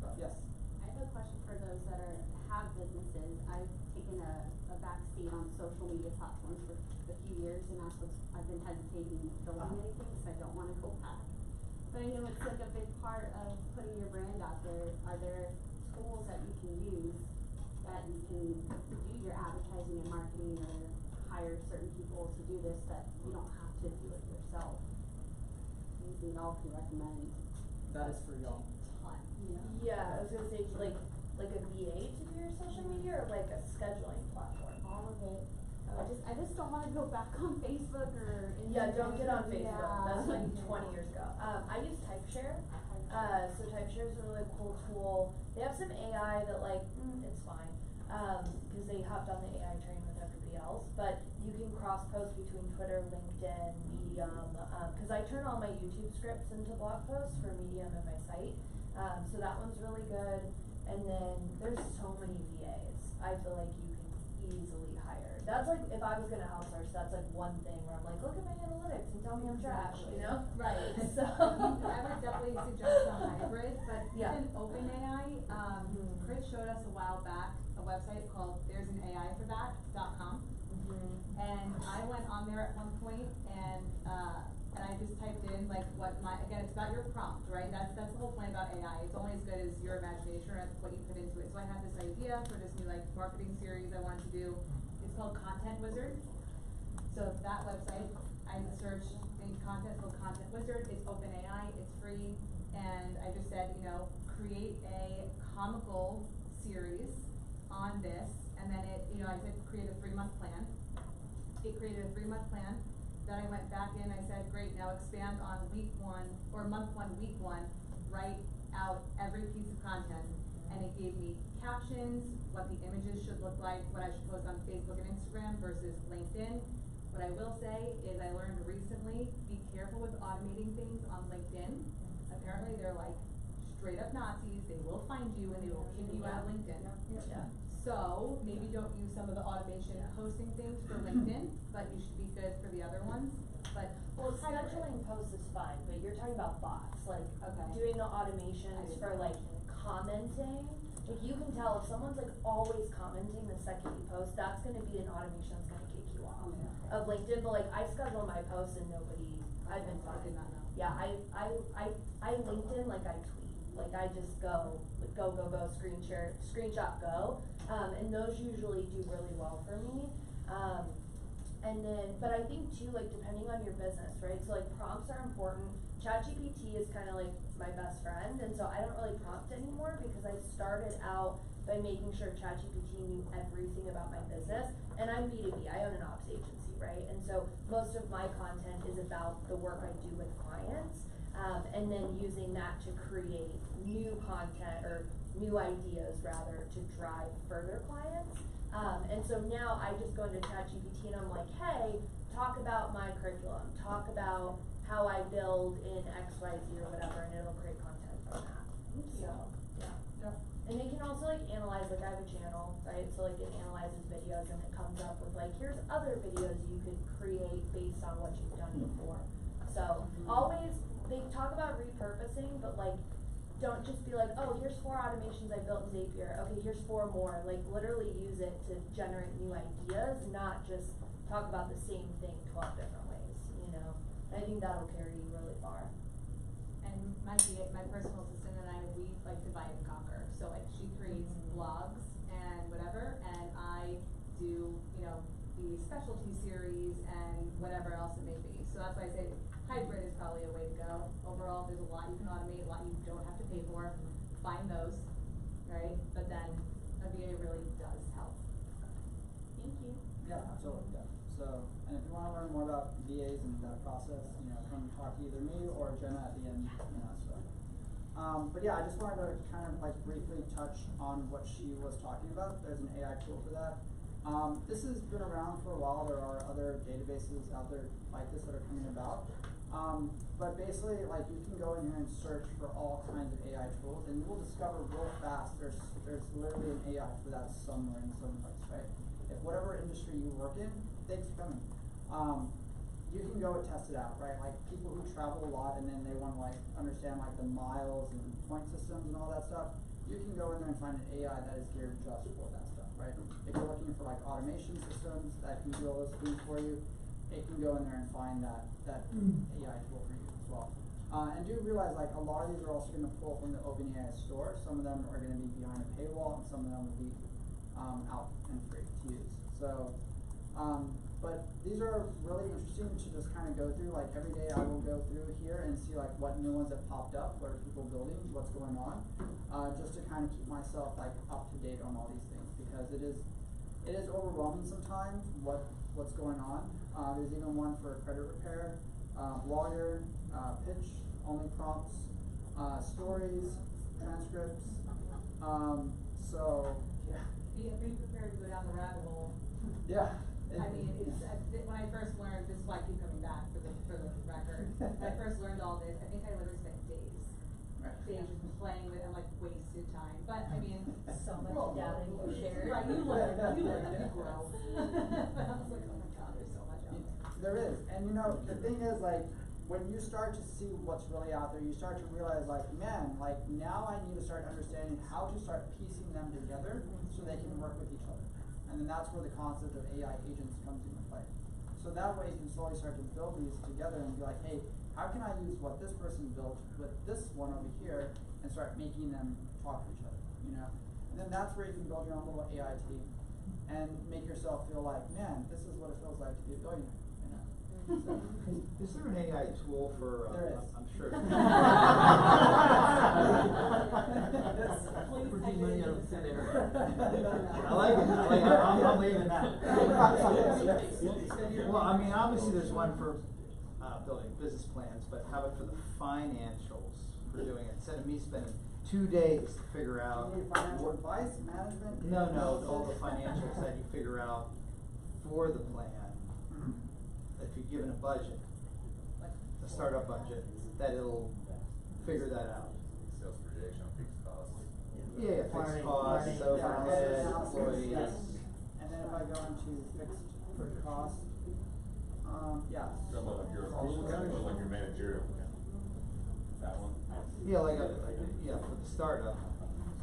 A: But yes.
B: I have a question for those that have businesses. I've taken a back seat on social media platforms for a few years, and that's what's I've been hesitating building anything because I don't want to go back. But I know it's like a big part of putting your brand out there. Are there tools that you can use that you can do your advertising and marketing, or hire certain people to do this that you don't have to do it yourself? Anything y'all can recommend?
A: That is for y'all.
G: Yeah, I was gonna say like a VA to do your social media, or like a scheduling platform.
B: All of it. I just don't want to go back on Facebook or Instagram.
G: Yeah, don't get on Facebook.
B: Yeah.
G: That's like 20 years ago. I use TypeShare. So TypeShare is a really cool tool. They have some AI that like, it's fine. Because they hopped on the AI train with everybody else. But you can cross post between Twitter, LinkedIn, Medium. Because I turn all my YouTube scripts into blog posts for Medium and my site. So that one's really good. And then there's so many VAs. I feel like you can easily hire. That's like, if I was gonna outsource, that's like one thing where I'm like, look at my analytics and tell me I'm trash, you know?
H: Right.
G: So.
H: I would definitely suggest a hybrid, but
G: Yeah.
H: even OpenAI, Chris showed us a while back a website called there'sAnAIforthat.com. And I went on there at one point and I just typed in like what again, it's about your prompt, right? That's the whole point about AI. It's only as good as your imagination or what you put into it. So I had this idea for this new like marketing series I wanted to do. It's called Content Wizard. So that website, I searched in content, called Content Wizard. It's OpenAI, it's free, and I just said, you know, create a comical series on this, and then it, you know, I said create a 3-month plan. It created a 3-month plan. Then I went back in, I said, great, now expand on week 1, or month 1, week 1, write out every piece of content. And it gave me captions, what the images should look like, what I should post on Facebook and Instagram versus LinkedIn. What I will say is I learned recently, be careful with automating things on LinkedIn. Apparently they're like straight up Nazis, they will find you and they will kick you out of LinkedIn.
G: Yeah.
H: So maybe don't use some of the automation posting things for LinkedIn, but you should be good for the other ones. But
G: well, scheduling posts is fine, but you're talking about bots, like doing the automations for like commenting. Like you can tell if someone's like always commenting the second you post, that's gonna be an automation that's gonna kick you off of LinkedIn. But like I schedule my posts and I've been fine. Yeah, I LinkedIn like I tweet. Like I just go, screenshot, go. And those usually do really well for me. And then, but I think too, like depending on your business, right? So like prompts are important. ChatGPT is kind of like my best friend, and so I don't really prompt anymore because I started out by making sure ChatGPT knew everything about my business. And I'm B2B, I own an ops agency, right? And so most of my content is about the work I do with clients. And then using that to create new content or new ideas rather to drive further clients. And so now I just go into ChatGPT and I'm like, hey, talk about my curriculum, talk about how I build in XYZ or whatever, and it'll create content from that. So, yeah. And it can also like analyze, like I have a channel, right? So like it analyzes videos and it comes up with like, here's other videos you could create based on what you've done before. So always, they talk about repurposing, but like, don't just be like, oh, here's 4 automations I built in Zapier. Okay, here's 4 more. Like literally use it to generate new ideas, not just talk about the same thing 12 different ways, you know? I think that'll carry you really far.
H: And my personal assistant and I, we like divide and conquer. So like she creates blogs and whatever, and I do, you know, the specialty series and whatever else it may be. So that's why I say hybrid is probably a way to go. Overall, there's a lot you can automate, a lot you don't have to pay for. Find those, right? But then a VA really does help. Thank you.
A: Yeah, absolutely. Yeah. So, and if you want to learn more about VAs and that process, you know, come talk to either me or Jenna at the end, you know, so. But yeah, I just wanted to kind of like briefly touch on what she was talking about. There's an AI tool for that. This has been around for a while. There are other databases out there like this that are coming about. But basically, like you can go in here and search for all kinds of AI tools, and you will discover real fast there's literally an AI for that somewhere in some place, right? If whatever industry you work in, things are coming. You can go and test it out, right? Like people who travel a lot and then they want to like understand like the miles and point systems and all that stuff. You can go in there and find an AI that is geared just for that stuff, right? If you're looking for like automation systems that can do all those things for you, it can go in there and find that AI tool for you as well. And do realize like a lot of these are also going to pull from the OpenAI store. Some of them are going to be behind a paywall, and some of them will be out and free to use. So, but these are really interesting to just kind of go through. Like every day I will go through here and see like what new ones have popped up, what are people building, what's going on, just to kind of keep myself like up to date on all these things, because it is overwhelming sometimes what's going on. There's even one for credit repair, blogger, pitch, only prompts, stories, transcripts. So yeah.
H: Be prepared to go down the rabbit hole.
A: Yeah.
H: I mean, it's when I first learned, this is why I keep coming back for the record. When I first learned all this, I think I literally spent days backstage and playing with and like wasted time, but I mean.
G: So much
H: well,
G: data you shared.
H: Right, you learn, you grow. But I was like, oh my god, there's so much out there.
A: There is, and you know, the thing is, like, when you start to see what's really out there, you start to realize, like, man, like, now I need to start understanding how to start piecing them together so they can work with each other. And then that's where the concept of AI agents comes into play. So that way you can slowly start to build these together and be like, hey, how can I use what this person built with this one over here and start making them talk to each other, you know? And then that's where you can build your own little AI team and make yourself feel like, man, this is what it feels like to be a billionaire, you know? So,
D: Is there an AI tool for,
A: there is.
D: I'm sure.
I: Pretty many of them there.
D: I like it, I'm leaving that. Well, I mean, obviously there's one for, building business plans, but how about for the financials for doing it? Instead of me spending 2 days to figure out.
A: You need financial advice, management?
D: No, all the financials that you figure out for the plan. If you're given a budget, a startup budget, that it'll figure that out.
Q: Sales projection, fixed costs.
D: Yeah, fixed costs, overhead, employees.
A: Yes. And then if I go into fixed cost, yeah.
E: Some of like your managerial account. That one?
D: Yeah, for the startup.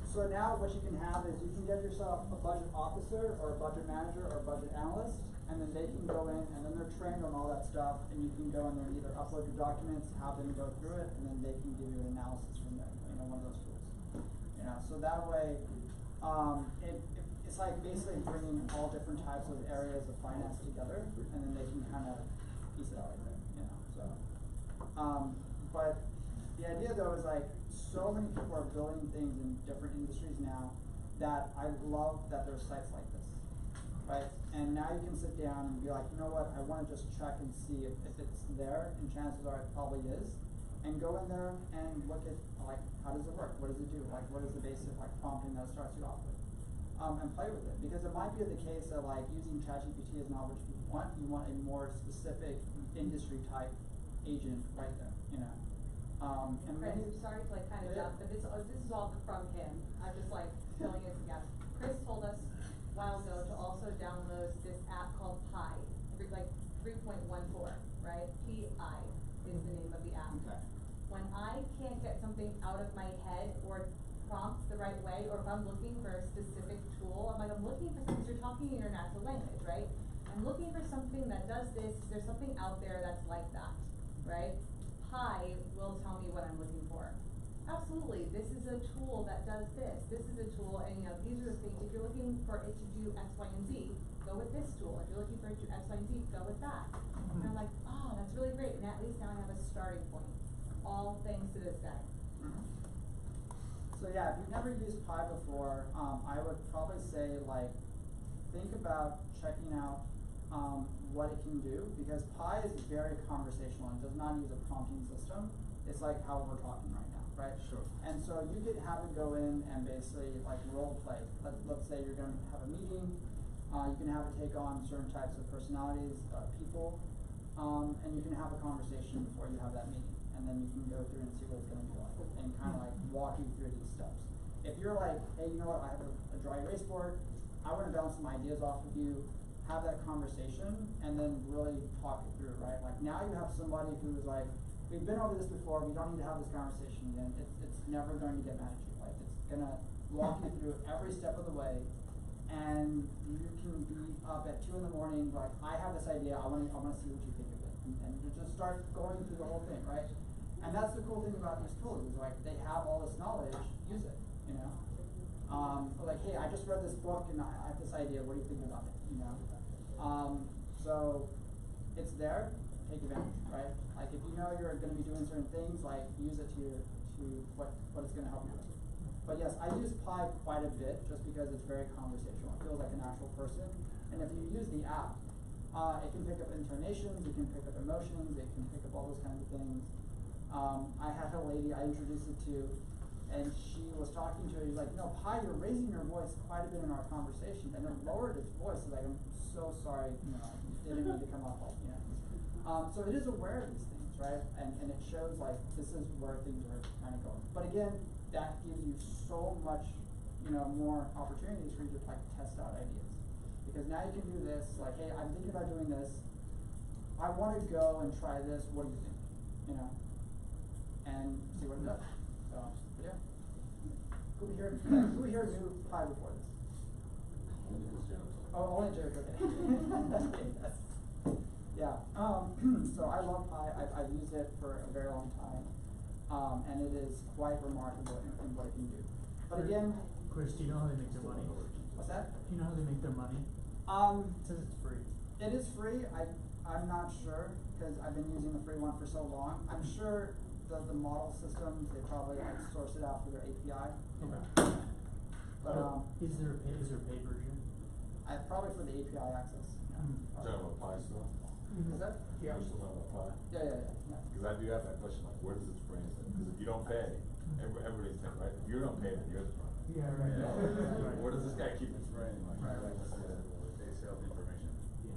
A: So now what you can have is you can get yourself a budget officer or a budget manager or a budget analyst, and then they can go in and then they're trained on all that stuff, and you can go in there and either upload your documents, have them go through it, and then they can give you an analysis from there, you know, one of those tools. You know, so that way, it's like basically bringing all different types of areas of finance together, and then they can kind of piece it out like that, you know, so. But the idea though is like, so many people are building things in different industries now that I love that there's sites like this, right? And now you can sit down and be like, you know what, I want to just check and see if it's there, and chances are it probably is, and go in there and look at, like, how does it work? What does it do? Like, what is the basic, like, prompting that it starts you off with? And play with it, because it might be the case that, like, using ChatGPT is not what you want. You want a more specific industry type agent right there, you know? And
H: Chris, sorry to like kind of jump, but this is all from him. I'm just like filling it together. Chris told us a while ago to also download this app called Pi, like 3.14, right? Pi is the name of the app.
D: Okay.
H: When I can't get something out of my head or prompt the right way, or if I'm looking for a specific tool, I'm looking for something, you're talking in your natural language, right? I'm looking for something that does this. There's something out there that's like that, right? Pi will tell me what I'm looking for. Absolutely, this is a tool that does this. This is a tool, and you know, these are the things. If you're looking for it to do X, Y, and Z, go with this tool. If you're looking for it to do X, Y, and Z, go with that. And I'm like, oh, that's really great. And at least now I have a starting point. All thanks to this guy.
A: So yeah, if you've never used Pi before, I would probably say, like, think about checking out what it can do, because Pi is very conversational and does not use a prompting system. It's like how we're talking right now, right?
D: Sure.
A: And so you could have it go in and basically like role play. Let's say you're going to have a meeting. You can have it take on certain types of personalities, people, and you can have a conversation before you have that meeting. And then you can go through and see what it's going to be like, and kind of like walk you through these steps. If you're like, hey, you know what, I have a dry erase board, I want to bounce some ideas off of you, have that conversation, and then really talk it through, right? Like now you have somebody who is like, we've been over this before, we don't need to have this conversation again. It's never going to get mad at you. Like it's going to walk you through every step of the way, and you can be up at 2 in the morning, like, I have this idea, I want to see what you think of it. And you just start going through the whole thing, right? And that's the cool thing about these tools, is like they have all this knowledge, use it, you know? Like, hey, I just read this book and I have this idea, what do you think about it, you know? So it's there, take advantage, right? Like if you know you're going to be doing certain things, like use it to what it's going to help you with. But yes, I use Pi quite a bit just because it's very conversational. It feels like an actual person. And if you use the app, it can pick up intonations, it can pick up emotions, it can pick up all those kinds of things. I had a lady I introduced it to, and she was talking to her, he's like, no, Pi, you're raising your voice quite a bit in our conversation. And it lowered its voice. Like, I'm so sorry, you know, it didn't need to come up, you know. So it is aware of these things, right? And it shows like this is where things are kind of going. But again, that gives you so much, more opportunities for you to like test out ideas. Because now you can do this, like, hey, I'm thinking about doing this. I want to go and try this. What do you think? And see what it does. So, but yeah. Who here knew Pi before this? Oh, only Jared, okay. Yeah. So I love Pi. I've used it for a very long time. And it is quite remarkable in what it can do. But again,
F: Chris, do you know how they make their money?
A: what's that?
F: Do you know how they make their money? It says it's free.
A: It is free. I'm not sure because I've been using the free one for so long. I'm sure the model systems, they probably like source it out through their API.
F: Okay.
A: But
F: is there a paid version?
A: Probably for the API access.
E: Do you have a Pi still?
A: Is that?
E: Yeah. You still have a Pi?
A: Yeah.
E: Because I do have that question, like, where does its brain sit? Because if you don't pay, everybody's paying, right? If you don't pay, then you're the problem.
F: Yeah, right.
E: Right. Where does this guy keep his brain? Like,
A: Right.
Q: They sell information.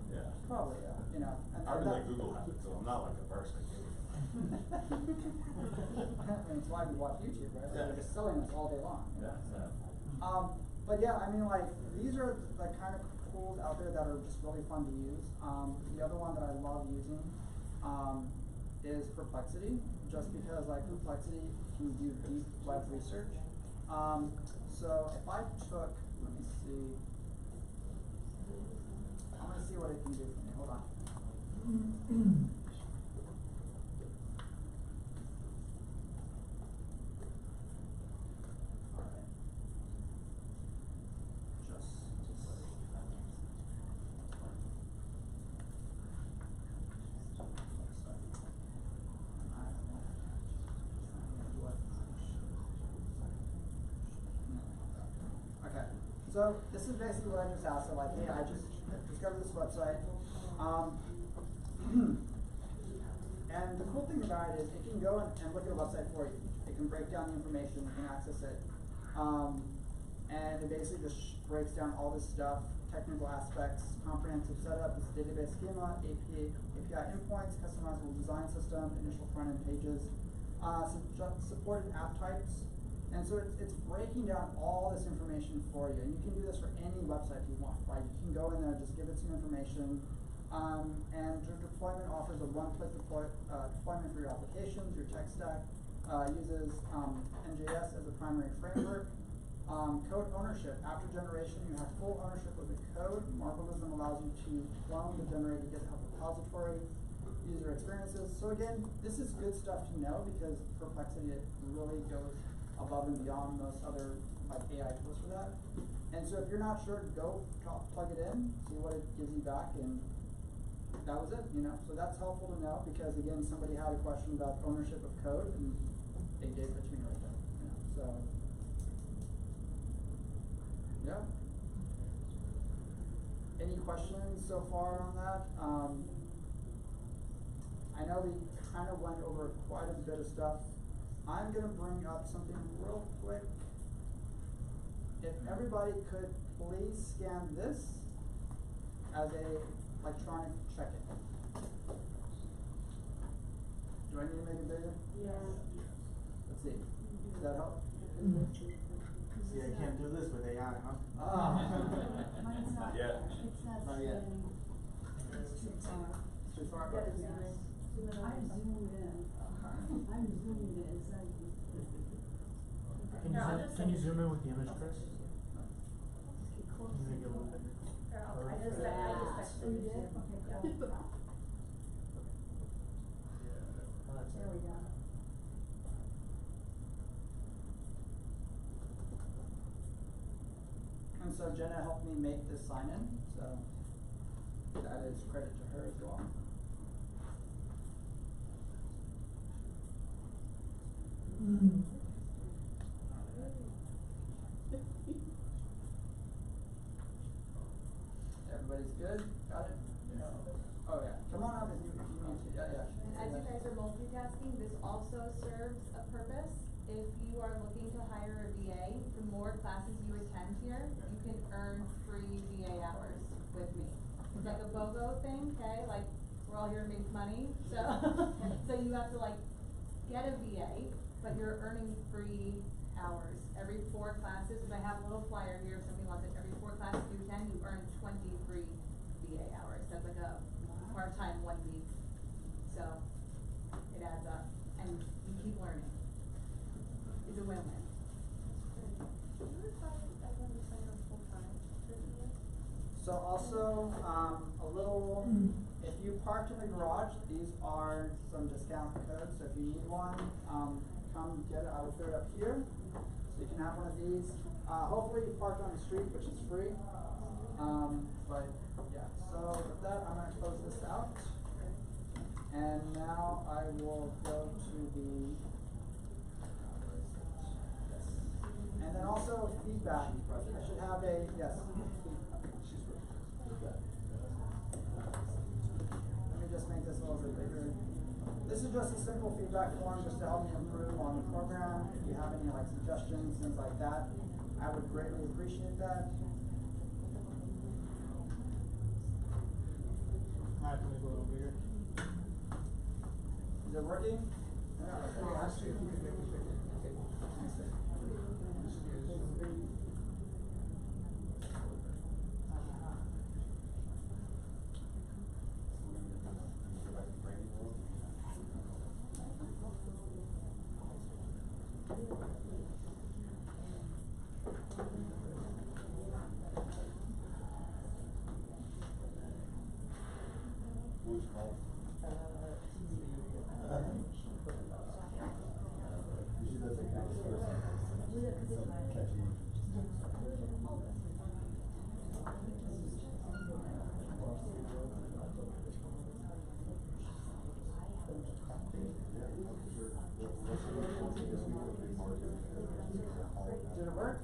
E: Yeah.
A: Probably, yeah. And
E: I really like Google has it, so I'm not like a person.
A: And it's why we watch YouTube, right?
E: Yeah.
A: They're just selling us all day long.
E: Yeah.
A: But yeah, I mean, like, these are the kind of tools out there that are just really fun to use. The other one that I love using is Perplexity, just because like Perplexity can do deep web research. So if I took, let me see, I'm gonna see what it can do for me. Hold on. Okay, so this is basically what I just asked. So like, hey, I just discovered this website. And the cool thing about it is it can go and look at a website for you. It can break down the information, you can access it. And it basically just breaks down all this stuff, technical aspects, comprehensive setup, this database schema, API endpoints, customizable design system, initial front-end pages, supported app types. And so it's breaking down all this information for you. And you can do this for any website you want, right? You can go in there, just give it some information. And your deployment offers a one-click deployment for your applications, your tech stack. Uses NJS as a primary framework. Code ownership. After generation, you have full ownership of the code. Marbleism allows you to clone the generated GitHub repository. User experiences. So again, this is good stuff to know because Perplexity, it really goes above and beyond most other like AI tools for that. And so if you're not sure, go plug it in, see what it gives you back, and that was it, So that's helpful to know because again, somebody had a question about ownership of code, and they gave it to me right there. So yeah. Any questions so far on that? I know we kind of went over quite a bit of stuff. I'm going to bring up something real quick. If everybody could please scan this as a electronic check-in. Do I need to make it bigger?
S: Yes.
A: Let's see. Does that help?
O: See, I can't do this with AI, huh?
S: Mine's not,
E: yet.
S: it's not
O: Not yet.
S: scanning. It's too far.
A: It's too far?
S: Yes.
A: Okay.
S: I'm zoomed in. I'm zoomed in, so.
F: Can you zoom in with the image, Chris?
S: Get close.
F: Can you make it a little bigger?
G: I just
S: Oh, you did? Okay, cool. There we go.
A: And so Jenna helped me make this sign-in, so that is credit to her as well. Everybody's good? Got it? Oh yeah. Come on up if you need to. Yeah.
H: As you guys are multitasking, this also serves a purpose. If you are looking to hire a VA, the more classes you attend here, you can earn free VA hours with me. It's like a BOGO thing, okay? Like we're all here to make money, so, so you have to like get a VA, but you're earning free hours. Every 4 classes, and I have a little flyer here if somebody wants it, every 4 classes you attend, you earn 20 free VA hours. That's like a part-time 1 week. So, it adds up, and you keep learning. It's a win-win.
A: So also, a little, if you parked in the garage, these are some discount codes, so if you need one, come get it. I will throw it up here, so you can have one of these. Hopefully you parked on the street, which is free. But yeah, so with that, I'm gonna close this out. And now I will go to the, and then also feedback. I should have a, yes. Let me just make this a little bit bigger. This is just a simple feedback form just to help me improve on the program. If you have any like suggestions, things like that, I would greatly appreciate that.
F: I have to make it a little bigger.
A: Is it working?
T: Yeah, actually, if you could make it bigger.
A: Did it work?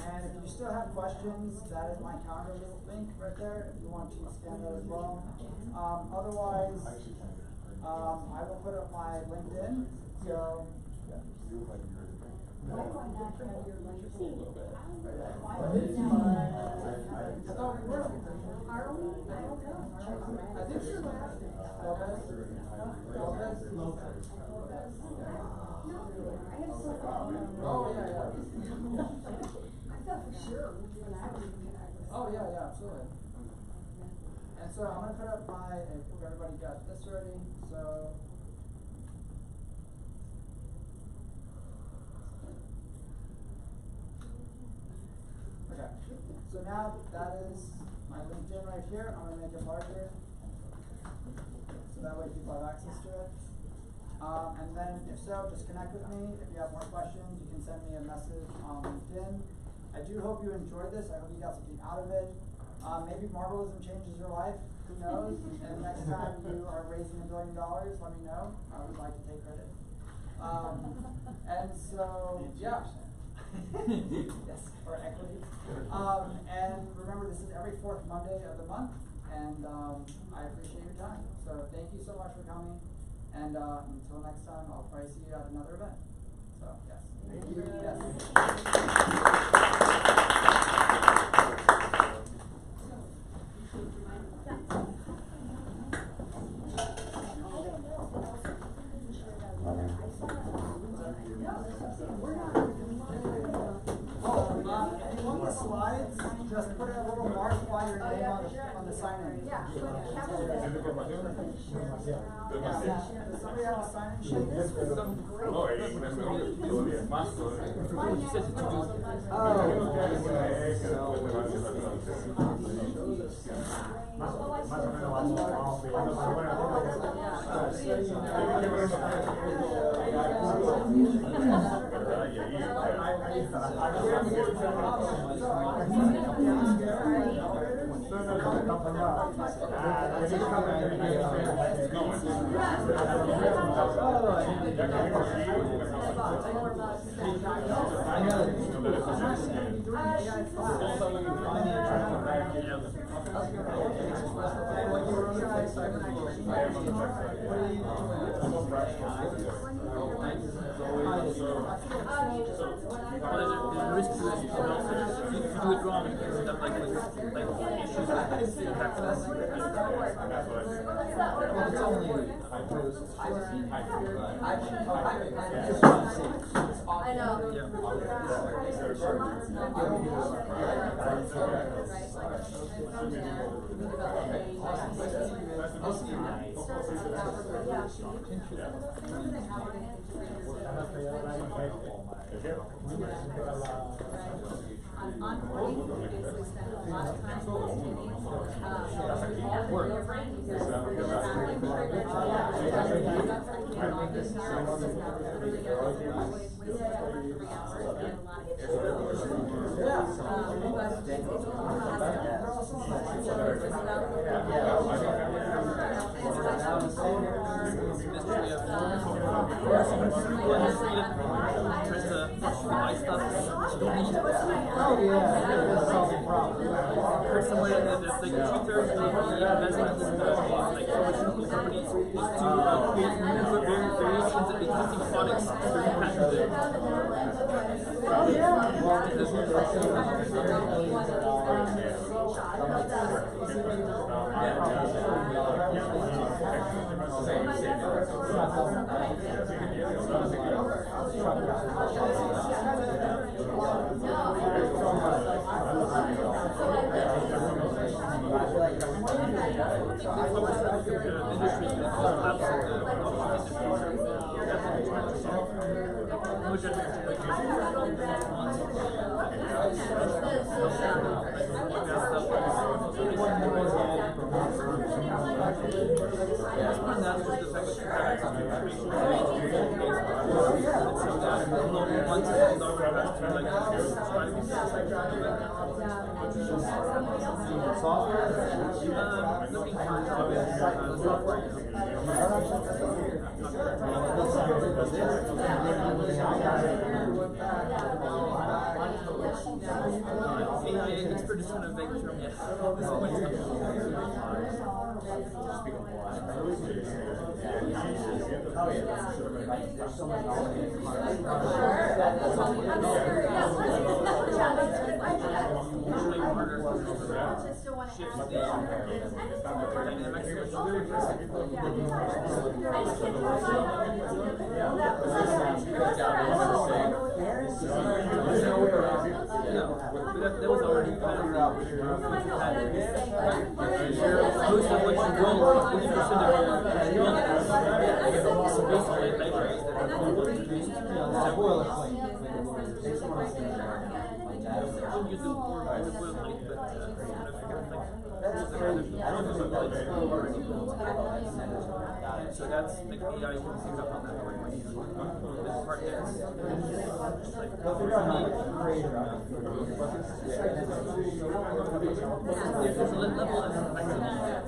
A: And if you still have questions, that is my calendar link right there, if you want to scan that as well. Otherwise, I will put up my LinkedIn, so. I thought we were. Are we? I don't know. I think you're last. Lopez? Oh, yeah, yeah.
S: I thought for sure.
A: Oh, yeah, yeah, absolutely. And so I'm gonna put up my, if everybody got this ready, so. Okay, so now that is my LinkedIn right here. I'm gonna make it larger, so that way people have access to it. And then if so, just connect with me. If you have more questions, you can send me a message on LinkedIn. I do hope you enjoyed this. I hope you got something out of it. Maybe Marvelism changes your life. Who knows? And next time you are raising $1 billion, let me know. I would like to take credit. And so, yeah. Yes, or equity. And remember, this is every 4th Monday of the month, and I appreciate your time. So thank you so much for coming, and until next time, I'll probably see you at another event. So, yes. Thank you. Yes. Slides, just put a little mark by your name on the sign-in.
S: Yeah.
A: Does somebody have a sign-in sheet?
I: a risk to this, but also if you do it wrong, you can end up like with issues with taxes.
D: Well, it's only,
G: I know.
H: On Playbook, we basically spend a lot of time educating, all the different users.
I: Heard somewhere that like 2/3 of the investments in like pharmaceutical companies is to create new variations of existing products through patented. AI expert is kind of a vague term yet. That was already kind of most of what you wrote, 80% of your basically libraries that are produced. Use the word boilerplate, but so that's like AI can pick up on that very much. This part that's there's a level of complexity that's higher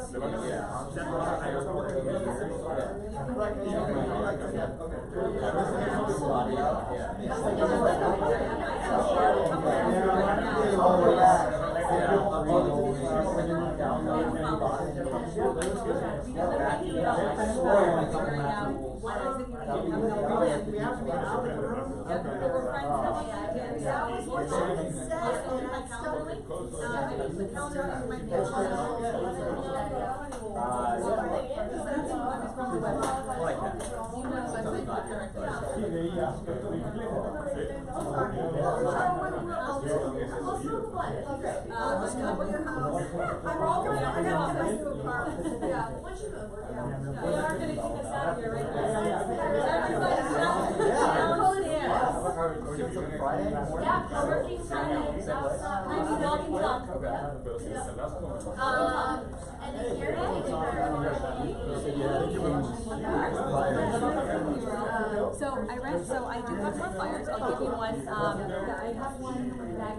G: So I do have more flyers. I'll give you one. I have one that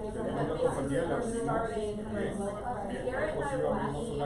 G: starting. Garrett and I will actually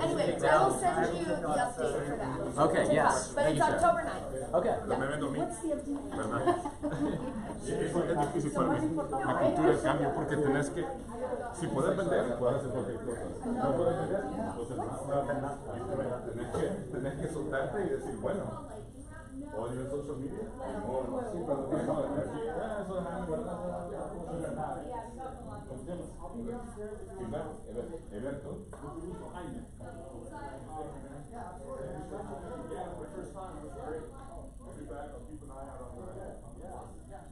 G: Anyway, I will send you the update for that.
R: Okay, yes.
G: But
R: Thank
G: it's
R: you, Sarah.
G: October 9th.
R: Okay.
G: Yeah.
S: What's the update?
E: Es difícil para mí la cultura del cambio porque tenés que, si puedes vender, puedes hacer cualquier cosa. No puedes vender, entonces no haces nada. Tenés que soltarte y decir, bueno, odio el social media, no, sí, pero no, eso déjame guardar, no sirve nada. ¿Cómo se llama? Evento. Yeah, the first time it was great. I'll be back, I'll keep an eye out on the, yeah.